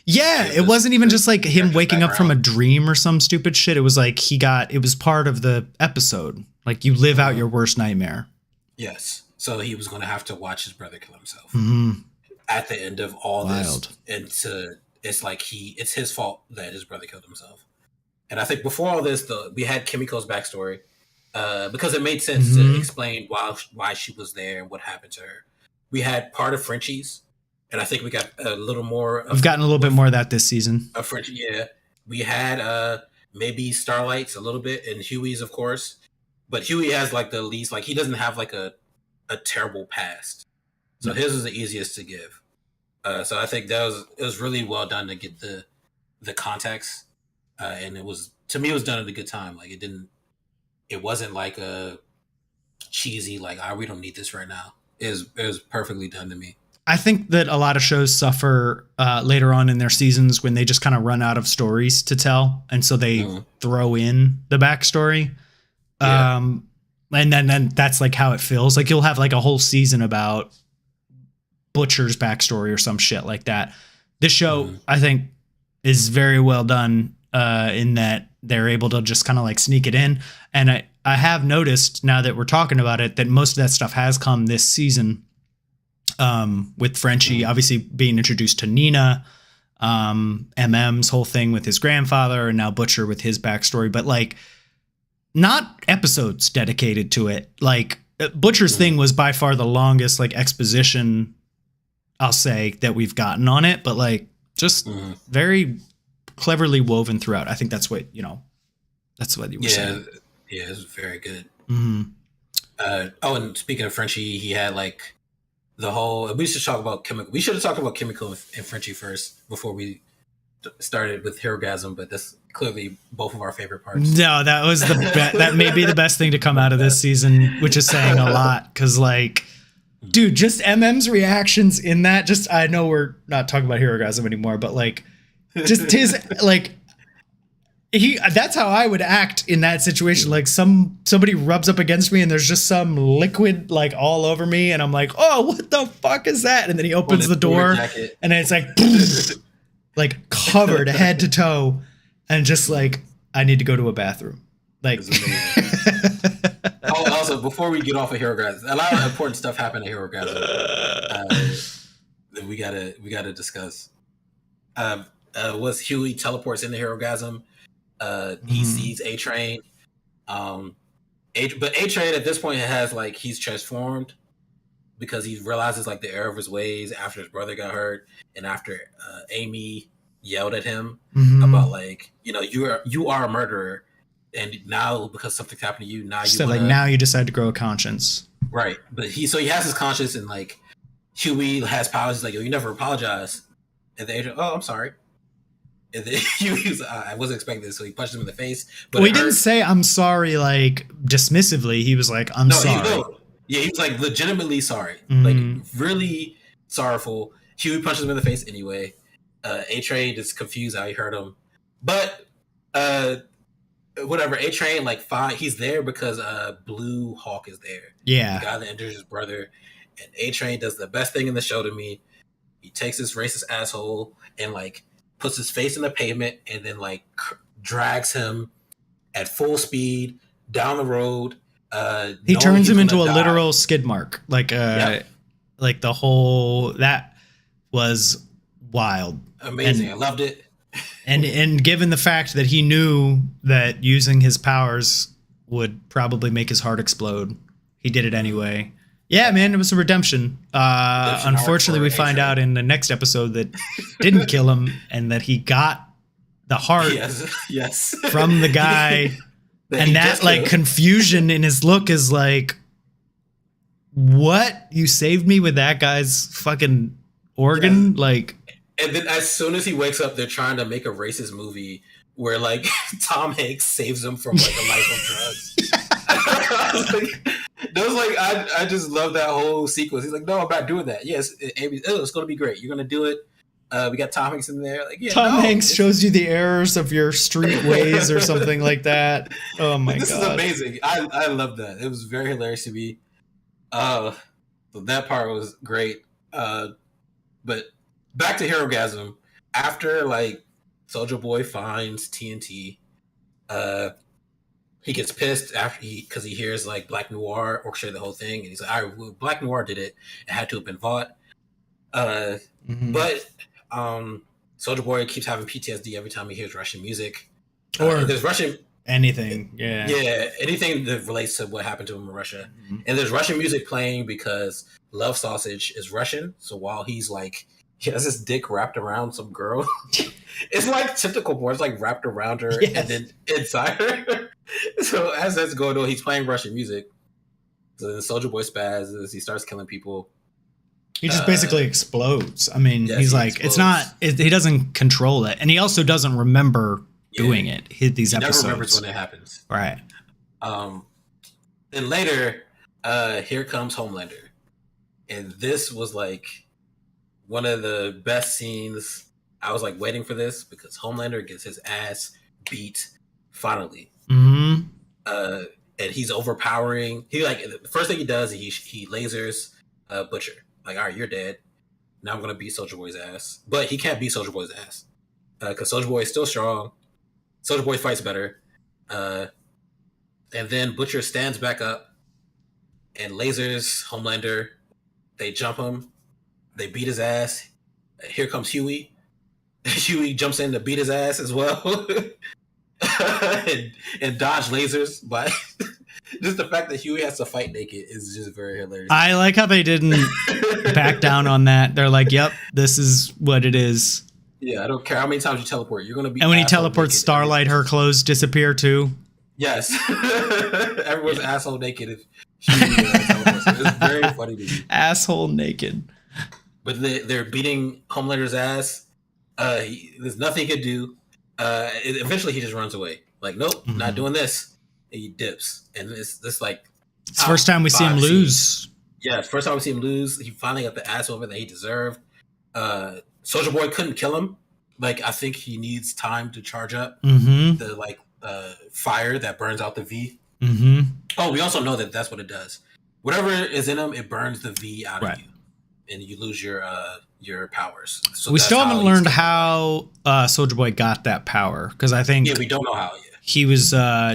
Yeah, it wasn't even just like him waking up from a dream or some stupid shit. It was like it was part of the episode. Like you live out your worst nightmare.
Yes. So he was going to have to watch his brother kill himself at the end of all this. And it's like it's his fault that his brother killed himself. And I think before all this, we had Kimiko's backstory because it made sense to explain why she was there and what happened to her. We had part of Frenchie's, and I think we got a little more.
We've gotten a little bit more of that this season.
Of Frenchie, yeah. We had maybe Starlight's a little bit, and Huey's, of course. But Huey has like the least, like he doesn't have like a terrible past, so his was the easiest to give. So I think it was really well done to get the context, and it was, to me, it was done at a good time. Like it wasn't like a cheesy like, we don't need this right now. It was perfectly done to me.
I think that a lot of shows suffer later on in their seasons when they just kind of run out of stories to tell, and so they throw in the backstory. Yeah. And then that's like how it feels. Like you'll have like a whole season about Butcher's backstory or some shit like that. This show, I think, is very well done in that they're able to just kind of like sneak it in. And I have noticed, now that we're talking about it, that most of that stuff has come this season. With Frenchie obviously being introduced to Nina, MM's whole thing with his grandfather, and now Butcher with his backstory, but like not episodes dedicated to it. Like Butcher's thing was by far the longest like exposition, I'll say, that we've gotten on it, but like just very cleverly woven throughout. I think that's what, that's what you were saying.
Yeah, it was very good.
Mm-hmm.
And speaking of Frenchie, he had like the whole, we should talk about Chemical. We should have talked about Chemical and Frenchie first before we started with Herogasm, but that's clearly both of our favorite parts.
No, that was that may be the best thing to come out of this season, which is saying a lot, because like, dude, just MM's reactions in that, just, I know we're not talking about Herogasm anymore, but like just his like, that's how I would act in that situation. Like somebody rubs up against me and there's just some liquid like all over me, and I'm like, oh, what the fuck is that? And then he opens the door and it's like like covered head to toe, and just like, I need to go to a bathroom. Like
also, before we get off of Herogasm, a lot of important stuff happened in Herogasm that we gotta discuss. Was Huey teleports into Herogasm. He sees A-Train. But A-Train at this point has like, he's transformed because he realizes like the error of his ways after his brother got hurt, and after Amy yelled at him about like, you are a murderer, and now because something's happened to you, now
now you decide to grow a conscience.
Right. But he has his conscience, and like Huey has powers. He's like, yo, you never apologize. And the A-Train, oh, I'm sorry. And then I wasn't expecting this, so he punched him in the face. But
he didn't say I'm sorry like dismissively. He was like, I'm sorry.
He was like legitimately sorry, like really sorrowful. Huey punches him in the face anyway. A-Train is confused how he hurt him, but whatever. A-Train like he's there because Blue Hawk is there.
Yeah,
the guy that injured his brother. And A-Train does the best thing in the show to me. He takes this racist asshole and like puts his face in the pavement, and then like drags him at full speed down the road.
He turns him into a literal skid mark. Like, like the whole, that was wild.
Amazing. I loved it.
and given the fact that he knew that using his powers would probably make his heart explode, he did it anyway. Yeah, man, it was a redemption. Unfortunately, we find out in the next episode that didn't kill him, and that he got the heart
yes.
from the guy. And that like confusion in his look is like, what? You saved me with that guy's fucking organ? Yeah. Like,
and then as soon as he wakes up, they're trying to make a racist movie where like Tom Hanks saves him from like a life of drugs. I just love that whole sequence. He's like, no, I'm not doing that. Yes, Amy, it's going to be great. You're going to do it. We got Tom Hanks in there. Like, yeah,
Tom Hanks shows you the errors of your street ways or something like that. Oh my god,
this is amazing. I love that. It was very hilarious to me. So that part was great. But back to Herogasm. After like Soulja Boy finds TNT, he gets pissed because he hears like Black Noir orchestrate the whole thing, and he's like, all right, Black Noir did it. It had to have been Vought. But Soulja Boy keeps having PTSD every time he hears Russian music. Or there's Russian
anything. Yeah,
anything that relates to what happened to him in Russia. And there's Russian music playing because Love Sausage is Russian. So while he's like he has his dick wrapped around some girl. It's like tentacle board. It's like wrapped around her
Yes.
and then inside her. So as that's going on, he's playing Russian music. So the Soldier Boy spazzes. He starts killing people.
He just basically explodes. I mean,
yes,
he's
he
like,
explodes.
it's not. He doesn't control it, and he also doesn't remember doing it. These
he
episodes.
never remembers when it happens.
Right.
Then later, here comes Homelander, and this was like one of the best scenes. I was like waiting for this because Homelander gets his ass beat finally.
Mm-hmm.
And he's overpowering. He like the first thing he does, he lasers Butcher. Like, all right, you're dead. Now I'm gonna beat Soldier Boy's ass, but he can't beat Soldier Boy's ass because Soldier Boy is still strong. Soldier Boy fights better, and then Butcher stands back up and lasers Homelander. They jump him. They beat his ass. Here comes Huey. Huey jumps in to beat his ass as well. and dodge lasers, but just the fact that Huey has to fight naked is just very hilarious.
I like how they didn't back down on that. They're like, "Yep, this is what it is."
Yeah, I don't care how many times you teleport. You're gonna be.
And when he teleports Starlight, her clothes disappear too.
Yes, everyone's asshole naked. If it's very funny to me.
Asshole naked.
But they're beating Homelander's ass. There's nothing he could do. Eventually he just runs away. Like, nope, not doing this. And he dips. And it's like
it's the first time we see him lose.
Yeah, it's the first time we see him lose. He finally got the ass over that he deserved. Soldier Boy couldn't kill him. Like, I think he needs time to charge up the fire that burns out the V. Oh, we also know that that's what it does. Whatever is in him, it burns the V out of you, and you lose your powers. So
we still haven't learned how Soldier Boy got that power, because I think
we don't know how yet.
He was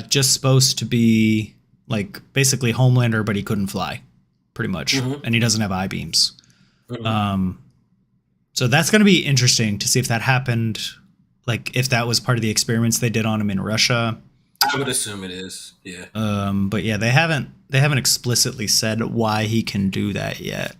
just supposed to be like basically Homelander, but he couldn't fly, pretty much, and he doesn't have eye beams. So that's going to be interesting to see if that happened, like if that was part of the experiments they did on him in Russia.
I would assume it is, yeah.
But yeah, they haven't explicitly said why he can do that yet.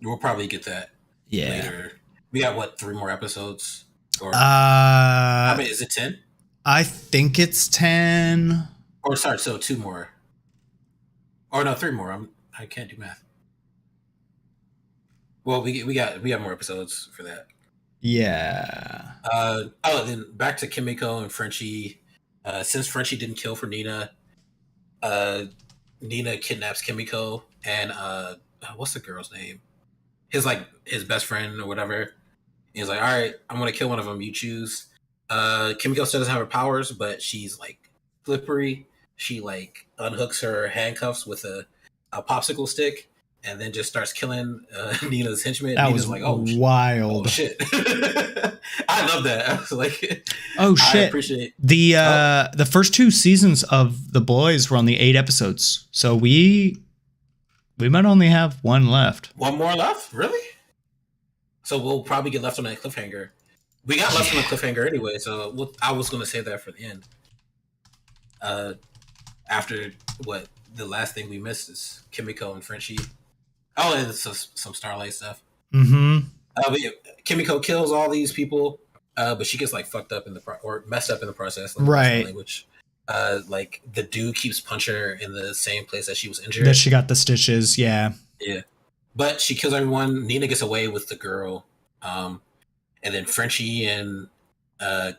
We'll probably get that later. We got 3 more episodes? Or I mean, is it 10?
I think it's 10.
Or sorry, so 2 more. Or no, 3 more. I can't do math. Well, we got more episodes for that.
Yeah.
Then back to Kimiko and Frenchie. Since Frenchie didn't kill for Nina, Nina kidnaps Kimiko and what's the girl's name? His best friend or whatever. And he's like, all right, I'm gonna kill one of them. You choose. Kimiko still doesn't have her powers, but she's like slippery. She like unhooks her handcuffs with a popsicle stick, and then just starts killing Nina's henchmen.
That
Nina's
was like, wild.
Oh shit! I love that. I was like,
oh shit!
I appreciate
the first 2 seasons of The Boys were only 8 episodes, so we might only have 1 left.
1 more left, really? So we'll probably get left on that cliffhanger. We got left on the cliffhanger anyway, so I was going to save that for the end. After the last thing we missed is Kimiko and Frenchie. Oh, and some Starlight stuff. But yeah, Kimiko kills all these people, but she gets like fucked up or messed up in the process. Like,
right.
Language. Like the dude keeps punching her in the same place that she was injured.
That she got the stitches. Yeah.
Yeah. But she kills everyone. Nina gets away with the girl. And then Frenchie and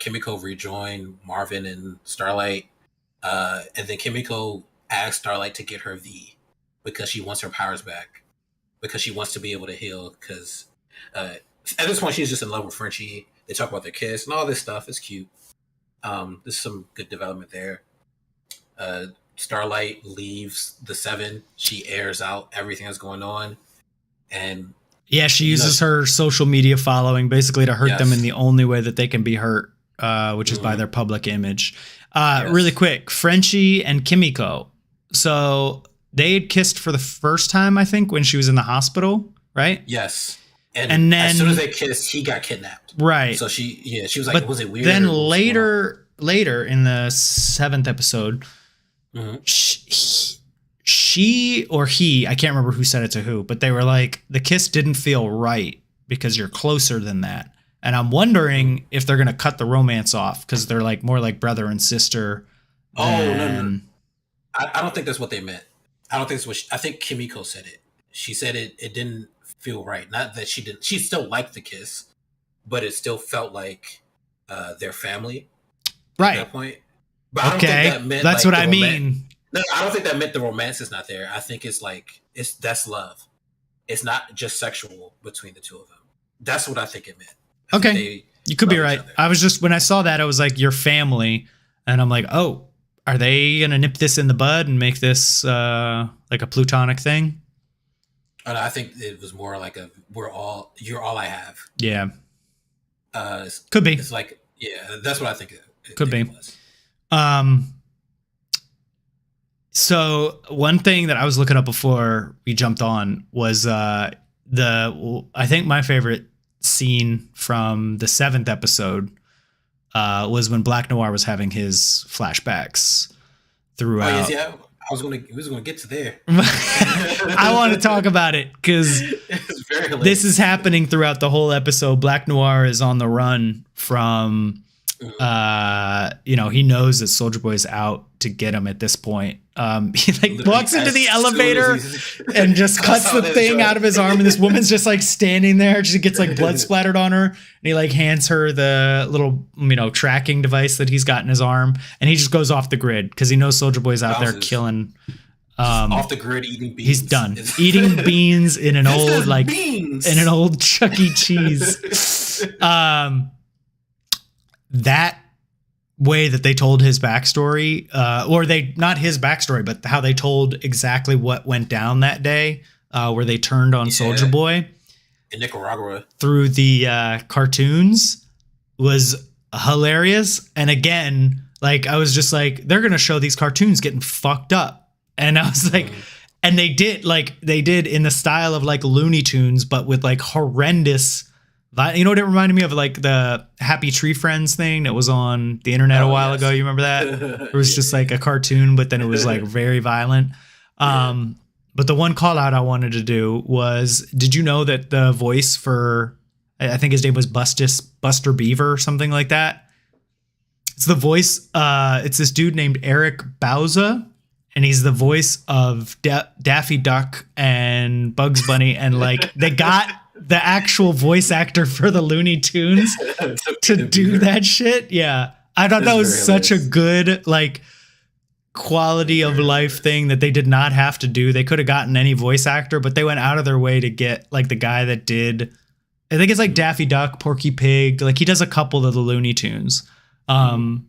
Kimiko rejoin Marvin and Starlight. And then Kimiko asks Starlight to get her V because she wants her powers back. Because she wants to be able to heal. Because at this point, she's just in love with Frenchie. They talk about their kiss and all this stuff. It's cute. There's some good development there. Starlight leaves the 7. She airs out everything that's going on. And
yeah, she uses her social media following basically to hurt them in the only way that they can be hurt, which is by their public image. Really quick, Frenchie and Kimiko. So they had kissed for the first time, I think, when she was in the hospital, right?
Yes. And then as soon as they kissed, he got kidnapped.
Right.
So she was like, was it weird?
Then later in the 7th episode, she or he, I can't remember who said it to who, but they were like, the kiss didn't feel right. because you're closer than that. And I'm wondering if they're going to cut the romance off because they're like more like brother and sister.
Oh, no. I don't think that's what they meant. I don't think it's what I think Kimiko said it. She said it didn't feel right. Not that she didn't. She still liked the kiss, but it still felt like their family
right.
at that point. But I don't think that meant
that's like what I mean.
No, I don't think that meant the romance is not there. I think it's like that's love. It's not just sexual between the two of them. That's what I think it meant.
Okay, you could be right. I was just when I saw that I was like your family, and I'm like, oh, are they gonna nip this in the bud and make this like a platonic thing?
And I think it was more like you're all I have.
Yeah. Could be.
It's like, yeah, that's what I think it
could be.
It was.
So one thing that I was looking up before we jumped on was I think my favorite scene from the 7th episode was when Black Noir was having his flashbacks throughout.
Oh, yes, yeah. We was gonna get to there.
I want to talk about it because this is happening throughout the whole episode. Black Noir is on the run from, he knows that Soulja Boy's out to get him at this point. He like walks into the elevator and just cuts the thing out of his arm, and this woman's just like standing there. She gets like blood splattered on her, and he like hands her the little tracking device that he's got in his arm, and he just goes off the grid because he knows Soulja Boy's out there killing.
Off the grid eating beans.
He's done eating beans in an old Chuck E. Cheese. That way that they told his backstory, or they not his backstory, but how they told exactly what went down that day, where they turned on Soulja Boy
in Nicaragua
through the cartoons was hilarious. And again, like I was just like, they're gonna show these cartoons getting fucked up, and I was like, and they did in the style of like Looney Tunes, but with like horrendous. You know what it reminded me of? Like the Happy Tree Friends thing that was on the internet a while ago. You remember that? It was just like a cartoon, but then it was like very violent. But the one call out I wanted to do was, did you know that the voice for, I think his name was Buster Beaver or something like that? It's the voice. It's this dude named Eric Bauza, and he's the voice of Daffy Duck and Bugs Bunny. And like they got the actual voice actor for the Looney Tunes to do that shit. Yeah. I thought that was such a good, like, quality of life thing that they did not have to do. They could have gotten any voice actor, but they went out of their way to get like the guy that did, I think it's like Daffy Duck, Porky Pig. Like he does a couple of the Looney Tunes. I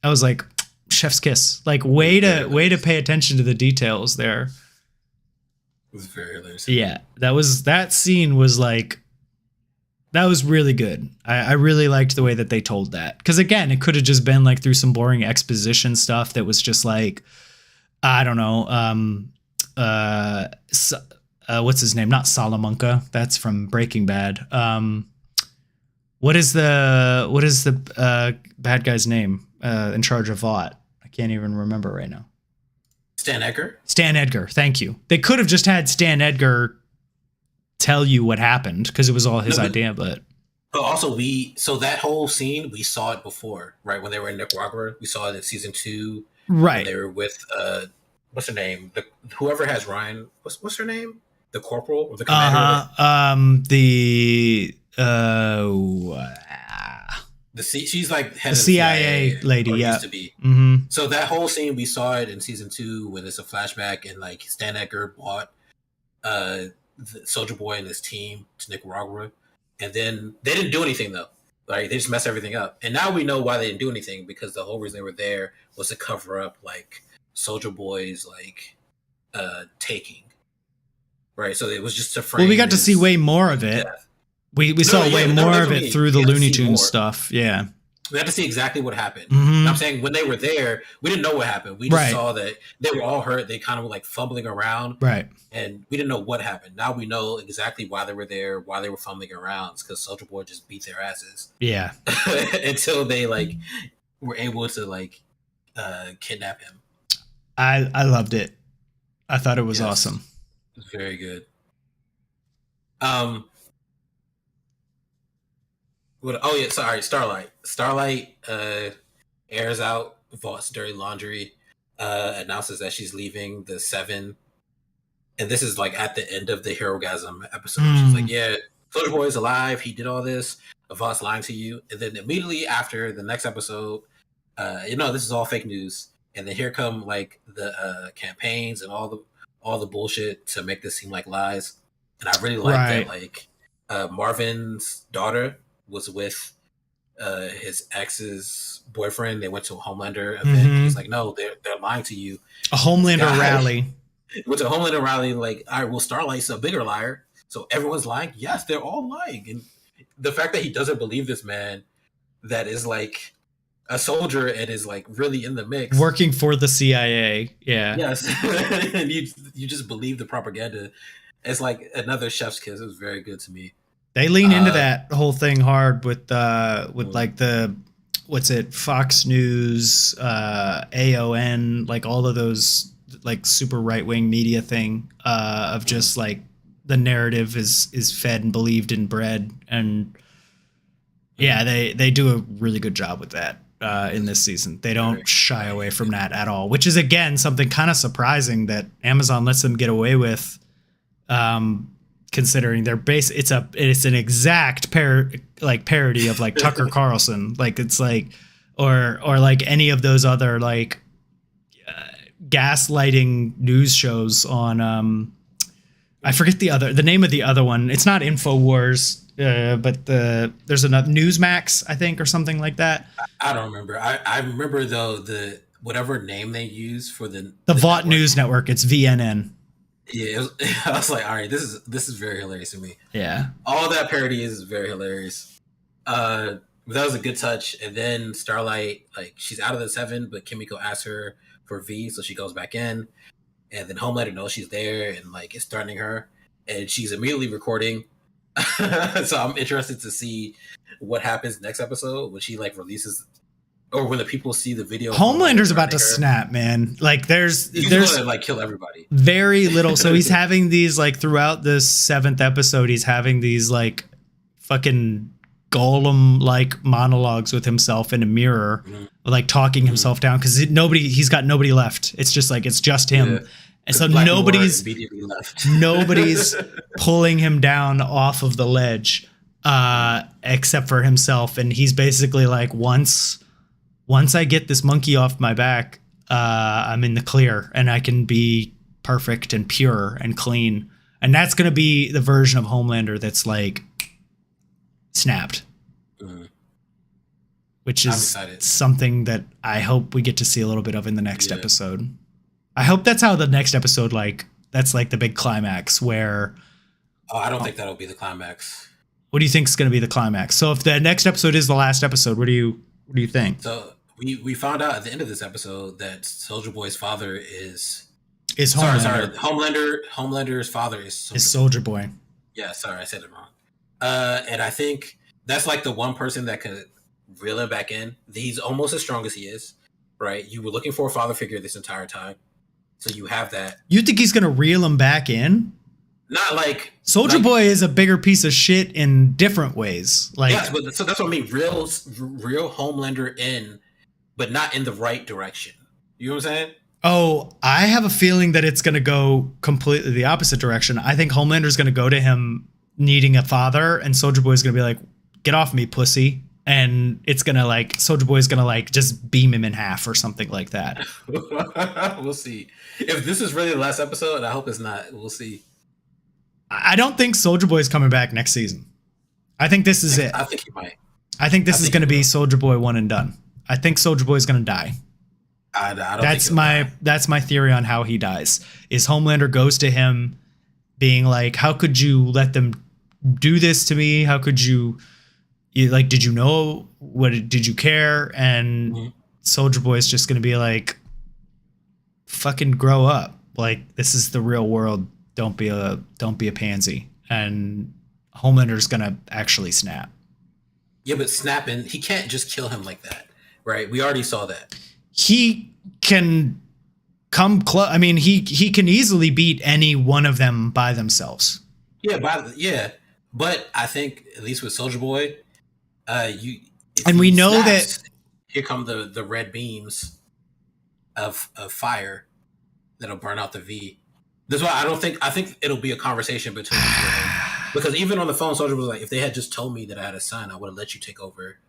was like, chef's kiss, like way to pay attention to the details there.
It was very hilarious.
Yeah, that scene was like, that was really good. I really liked the way that they told that. Because again, it could have just been like through some boring exposition stuff that was just like, I don't know, what's his name? Not Salamanca. That's from Breaking Bad. What is the bad guy's name in charge of Vought? I can't even remember right now.
Stan Edgar?
Stan Edgar, thank you. They could have just had Stan Edgar tell you what happened because it was all his idea, but
also so that whole scene, we saw it before, right? When they were in Nicaragua, we saw it in season 2.
Right.
They were with what's her name? Whoever has Ryan, what's her name? The corporal or the commander? She's like head
the
of
CIA lady, yeah.
Used to be.
Mm-hmm.
So that whole scene, we saw it in season 2 when it's a flashback, and like Stan Edgar bought the Soulja Boy and his team to Nicaragua, and then they didn't do anything though. Like they just messed everything up, and now we know why they didn't do anything, because the whole reason they were there was to cover up like Soulja Boy's like taking. Right, so it was just to frame.
Well, we got to see way more of it.
Death.
We saw way more of it through the Looney Tunes stuff. Yeah.
We had to see exactly what happened.
Mm-hmm.
I'm saying when they were there, we didn't know what happened. We just saw that they were all hurt. They kind of were like fumbling around.
Right.
And we didn't know what happened. Now we know exactly why they were there, why they were fumbling around. It's because Soulja Boy just beat their asses.
Yeah.
Until they like were able to like kidnap him.
I loved it. I thought it was awesome.
It was very good. What? Oh yeah, sorry, Starlight. Starlight airs out Vaught's dirty laundry. Announces that she's leaving the Seven, and this is like at the end of the Herogasm episode. She's like,
Mm,
"Yeah, Soldier Boy is alive. He did all this. Vaught's lying to you." And then immediately after the next episode, this is all fake news. And then here come like the campaigns and all the bullshit to make this seem like lies. And I really like that.
right.
Like Marvin's daughter was with his ex's boyfriend. They went to a Homelander event.
Mm-hmm.
He's like, "No, they're lying to you."
A Homelander
Guy
rally.
went to a Homelander rally. Like, all right, well, Starlight's a bigger liar, so everyone's lying. Yes, they're all lying. And the fact that he doesn't believe this man that is like a soldier and is like really in the mix,
Working for the CIA. Yeah.
yes, and you just believe the propaganda. It's like another chef's kiss. It was very good to me.
They lean into that whole thing hard with like the what's it, Fox News, AON, like all of those like super right wing media thing of just like the narrative is fed and believed and bred, and yeah, they do a really good job with that in this season. They don't shy away from that at all, which is again something kind of surprising that Amazon lets them get away with. Considering their base, it's an exact parody of like Tucker Carlson, like it's like or like any of those other like gaslighting news shows on I forget the name of the other one. It's not InfoWars, but there's another Newsmax, I think, or something like that.
I don't remember. I remember though the whatever name they use for the
Vought News Network. It's VNN.
Yeah, I was like, all right, this is very hilarious to me.
Yeah,
all that parody is very hilarious. But that was a good touch. And then Starlight, like, she's out of the Seven, but Kimiko asks her for V, so she goes back in. And then Homelander knows she's there and like is threatening her, and she's immediately recording. So I'm interested to see what happens next episode when she like releases, or when the people see the video.
Homelander's about to snap, man. Like there's
gonna, like kill everybody.
Very little. So he's having these like throughout this 7th episode, he's having these like fucking golem like monologues with himself in a mirror, like talking himself down because he's got nobody left. It's just like it's just him. Yeah. And so nobody's pulling him down off of the ledge except for himself. And he's basically like, once I get this monkey off my back, I'm in the clear and I can be perfect and pure and clean. And that's going to be the version of Homelander that's like snapped, which is something that I hope we get to see a little bit of in the next episode. I hope that's how the next episode, like, that's like the big climax where.
Oh, I don't think that'll be the climax.
What do you think is going to be the climax? So if the next episode is the last episode, what do you think?
So we found out at the end of this episode that Soldier Boy's father is
Homelander.
Homelander's father is
Soldier Boy.
Yeah, sorry, I said it wrong. And I think that's like the one person that could reel him back in. He's almost as strong as he is, right? You were looking for a father figure this entire time, so you have that.
You think he's going to reel him back in?
Not like
Soldier Boy is a bigger piece of shit in different ways. Like,
yes, but so that's what I mean. Real Homelander in, but not in the right direction. You know what I'm saying?
Oh, I have a feeling that it's going to go completely the opposite direction. I think Homelander's going to go to him needing a father, and Soldier Boy's going to be like, "Get off me, pussy." And it's going to like, Soldier Boy's going to like just beam him in half or something like that.
We'll see. If this is really the last episode, and I hope it's not, we'll see.
I don't think Soldier Boy is coming back next season. I think this is it.
I think he might.
I think this is going to be Soldier Boy one and done. I think Soldier Boy is going to die.
I don't
That's my theory on how he dies. Is Homelander goes to him being like, "How could you let them do this to me? How could you like, did you know did you care?" And Soldier Boy is just going to be like, "Fucking grow up. Like, this is the real world. Don't be a pansy." And Homelander's going to actually snap.
Yeah, but snapping, he can't just kill him like that. Right? We already saw that.
He can come close. I mean, he can easily beat any one of them by themselves.
Yeah, but I think at least with Soldier Boy, You if
And we
he
know that.
snaps, here come the red beams of fire that'll burn out the V. That's why I think it'll be a conversation between the two of them. Because even on the phone, Soldier was like, if they had just told me that I had a son, I would have let you take over.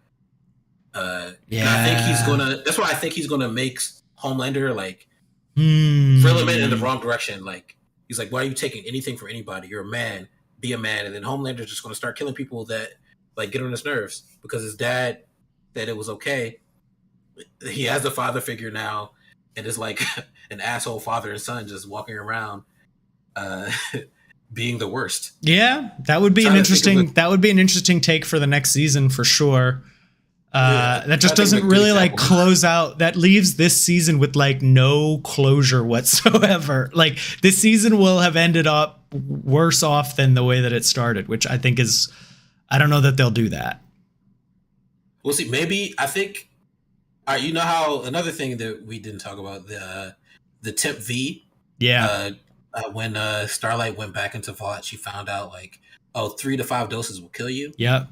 And I think he's gonna. That's why I think he's gonna make Homelander like reel him in the wrong direction. Like he's like, why are you taking anything from anybody? You're a man. Be a man. And then Homelander's just gonna start killing people that like get on his nerves because his dad said it was okay. He has a father figure now, and it's like an asshole father and son just walking around, being the worst.
Yeah, that would be an interesting take for the next season for sure. That just doesn't really like close out. That leaves this season with like no closure whatsoever. Like this season will have ended up worse off than the way that it started, which I think is, I don't know that they'll do that.
We'll see. Maybe I think. All right, you know how another thing that we didn't talk about the Temp V.
Yeah.
When Starlight went back into Vault, she found out like, 3 to 5 doses will kill you.
Yep.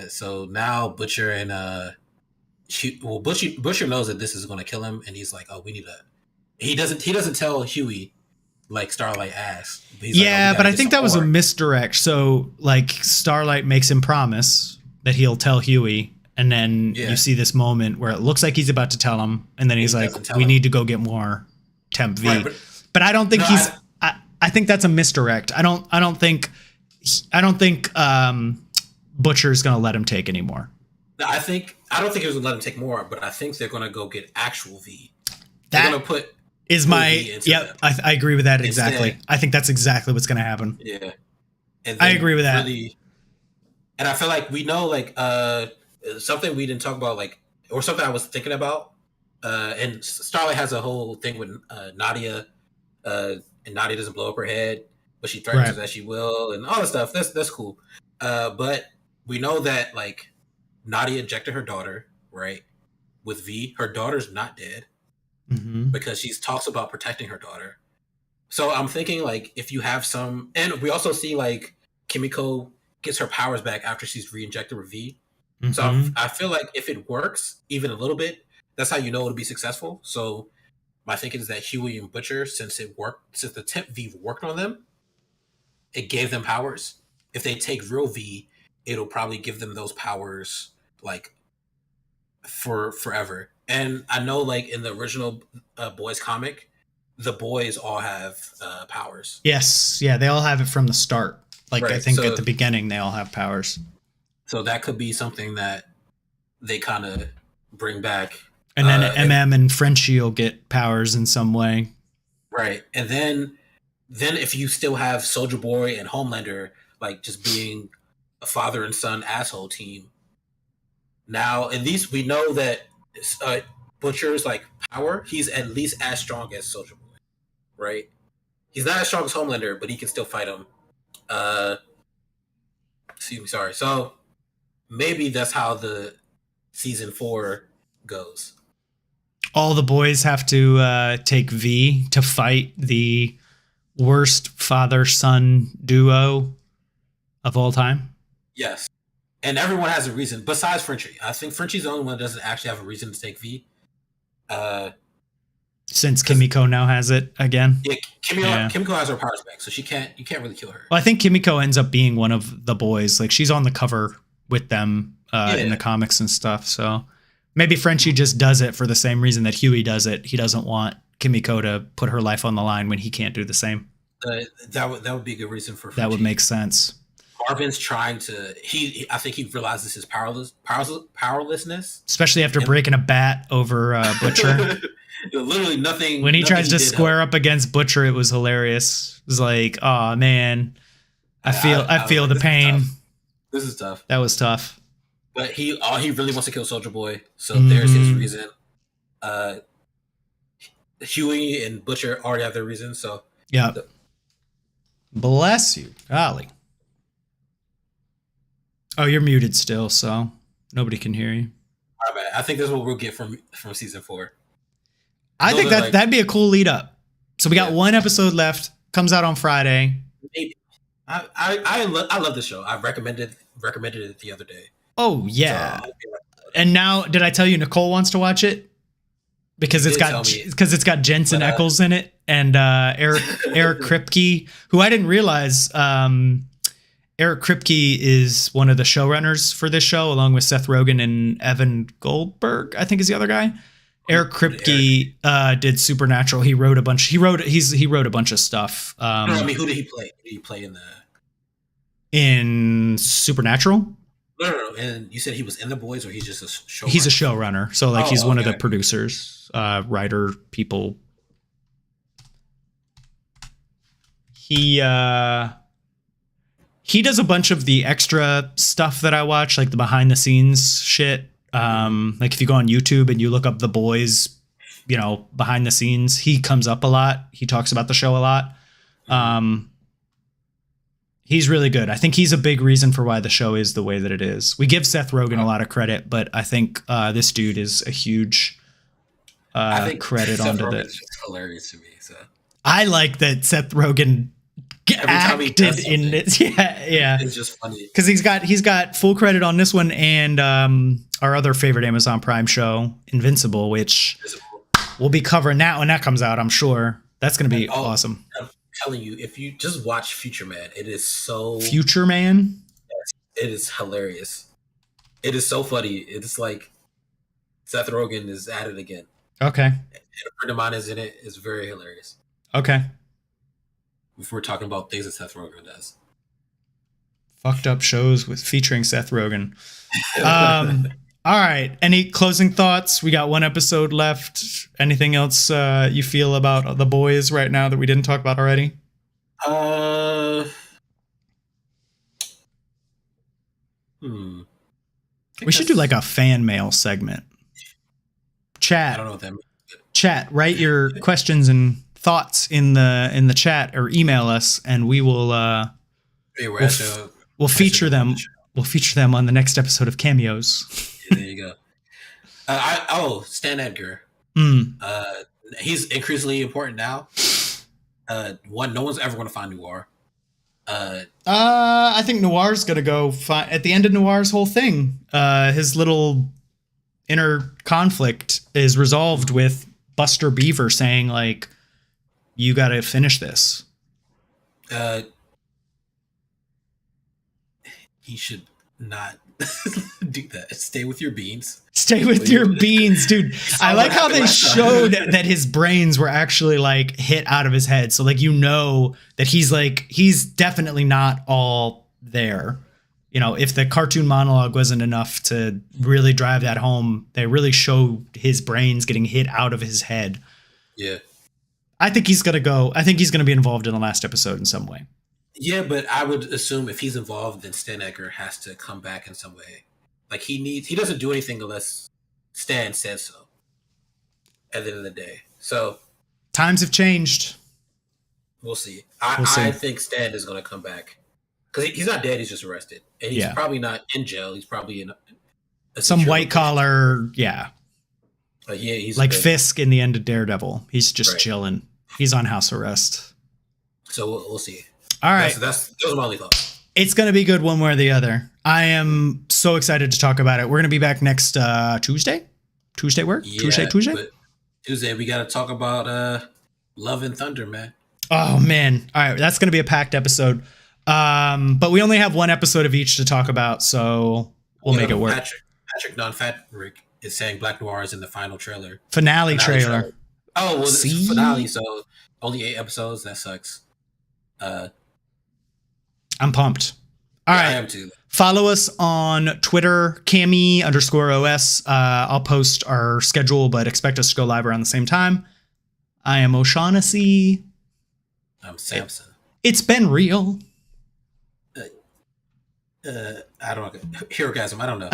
So now Butcher and Butcher knows that this is going to kill him, and he's like, "Oh, we need a." He doesn't tell Huey like Starlight asked.
Yeah, but I think that was a misdirect. So like Starlight makes him promise that he'll tell Huey, and then you see this moment where it looks like he's about to tell him, and then he's like, "We need to go get more Temp V." Right, but I don't think I think that's a misdirect. I don't think Butcher's going to let him take any more.
No, I don't think he was going to let him take more, but I think they're going to go get actual V. They're going to put
is my I agree with that exactly. I think that's exactly what's going to happen.
Yeah,
I agree with that.
Really, and I feel like we know like something we didn't talk about, like, or something I was thinking about. And Starlight has a whole thing with Nadia, and Nadia doesn't blow up her head, but she threatens that she will, and all that stuff. That's cool. But we know that like Nadia injected her daughter, right, with V. Her daughter's not dead because she talks about protecting her daughter. So I'm thinking like if you have some, and we also see like Kimiko gets her powers back after she's re-injected with V. So I feel like if it works even a little bit, that's how you know it'll be successful. So my thinking is that Huey and Butcher, since the Temp V worked on them, it gave them powers. If they take real V, it'll probably give them those powers like for forever. And I know like in the original Boys comic, the boys all have powers.
Yes. Yeah, they all have it from the start. Like I think at the beginning they all have powers. So
that could be something that they kind of bring back.
And then and Frenchie will get powers in some way.
Right. And then if you still have Soldier Boy and Homelander like just being a father and son asshole team. Now, at least we know that Butcher's like power, he's at least as strong as Soldier Boy, right? He's not as strong as Homelander, but he can still fight him. Sorry. So maybe that's how the season 4 goes.
All the boys have to take V to fight the worst father-son duo of all time.
Yes. And everyone has a reason, besides Frenchie. I think Frenchie's the only one that doesn't actually have a reason to take V.
Since Kimiko now has it again.
Yeah, Kimiko has her powers back, so you can't really kill her.
Well, I think Kimiko ends up being one of the boys. Like she's on the cover with them in the comics and stuff. So maybe Frenchie just does it for the same reason that Huey does it. He doesn't want Kimiko to put her life on the line when he can't do the same.
That would be a good reason for Frenchie.
That would make sense.
Marvin's trying to. I think he realizes his powerlessness,
especially after breaking a bat over Butcher.
Literally nothing.
When he tries to square up against Butcher, it was hilarious. It was like, oh man, I feel the pain.
This is tough.
That was tough.
But he really wants to kill Soldier Boy, so there's his reason. Huey and Butcher already have their reason, so
yeah. Bless you, golly. Oh, you're muted still, so nobody can hear you.
All right, I think that's what we'll get from season 4.
I think that'd be a cool lead up. So we got one episode left. Comes out on Friday.
I love the show. I recommended it the other day.
Oh
So
yeah. And now, did I tell you Nicole wants to watch it? Because it's got Jensen Ackles in it and Eric Kripke, who I didn't realize. Eric Kripke is one of the showrunners for this show, along with Seth Rogen and Evan Goldberg, I think is the other guy. Eric Kripke did Supernatural. He wrote a bunch. He wrote a bunch of stuff.
I mean, who did he play? Who did he play
in Supernatural?
No. And you said he was in The Boys, or he's just a showrunner?
He's a showrunner. So like he's one of the producers, writer people. He does a bunch of the extra stuff that I watch, like the behind the scenes shit. Like if you go on YouTube and you look up The Boys, behind the scenes, he comes up a lot. He talks about the show a lot. He's really good. I think he's a big reason for why the show is the way that it is. We give Seth Rogen a lot of credit, but I think this dude is a huge credit onto that.
It's hilarious to me. So
I like that Seth Rogen acted in it. Yeah.
It's just funny
because he's got full credit on this one and our other favorite Amazon Prime show, Invincible, which we'll be covering that when that comes out. I'm sure that's going to be awesome.
I'm telling you, if you just watch Future Man, it is so
Future Man.
It is hilarious. It is so funny. It's like Seth Rogen is at it again.
Okay.
And a friend of mine is in it. It's very hilarious.
Okay.
If we're talking about things that Seth Rogen does.
Fucked up shows featuring Seth Rogen. All right. Any closing thoughts? We got one episode left. Anything else you feel about The Boys right now that we didn't talk about already? We should do like a fan mail segment. Chat.
I don't know what that means.
Chat. Write your questions and thoughts in the chat or email us, and we will we'll feature them. We'll feature them on the next episode of Cameos.
Yeah, there you go. Stan Edgar. He's increasingly important now. No one's ever going to find Noir.
I think Noir's going to go at the end of Noir's whole thing. His little inner conflict is resolved with Buster Beaver saying like, "You got to finish this."
He should not do that. Stay with your beans.
Stay with your beans, dude. I like how they showed that his brains were actually like hit out of his head. So like, that he's definitely not all there. If the cartoon monologue wasn't enough to really drive that home, they really showed his brains getting hit out of his head.
Yeah. I
think he's going to be involved in the last episode in some way.
Yeah, but I would assume if he's involved, then Stan Edgar has to come back in some way. Like he doesn't do anything unless Stan says so. At the end of the day, so
times have changed.
We'll see. I think Stan is going to come back because he's not dead. He's just arrested, and he's probably not in jail. He's probably in
some white collar. Yeah,
he's
like Fisk in the end of Daredevil. He's just chilling. He's on house arrest.
So we'll see.
All right,
those are my only thoughts.
It's going to be good one way or the other. I am so excited to talk about it. We're going to be back next Tuesday. Tuesday work?
Yeah, Tuesday, we got to talk about Love and Thunder, man.
Oh, man. All right, that's going to be a packed episode. But we only have one episode of each to talk about, so we'll make it work.
Patrick Non-Fat Rick is saying Black Noir is in the final trailer.
Finale trailer.
Oh, well, it's finale, so only 8 episodes. That sucks.
I'm pumped. All right.
I am too.
Follow us on Twitter, CAMEE_OS. I'll post our schedule, but expect us to go live around the same time. I am O'Shaughnessy.
I'm Samson.
It's been real.
I don't know. Herogasm. I don't know.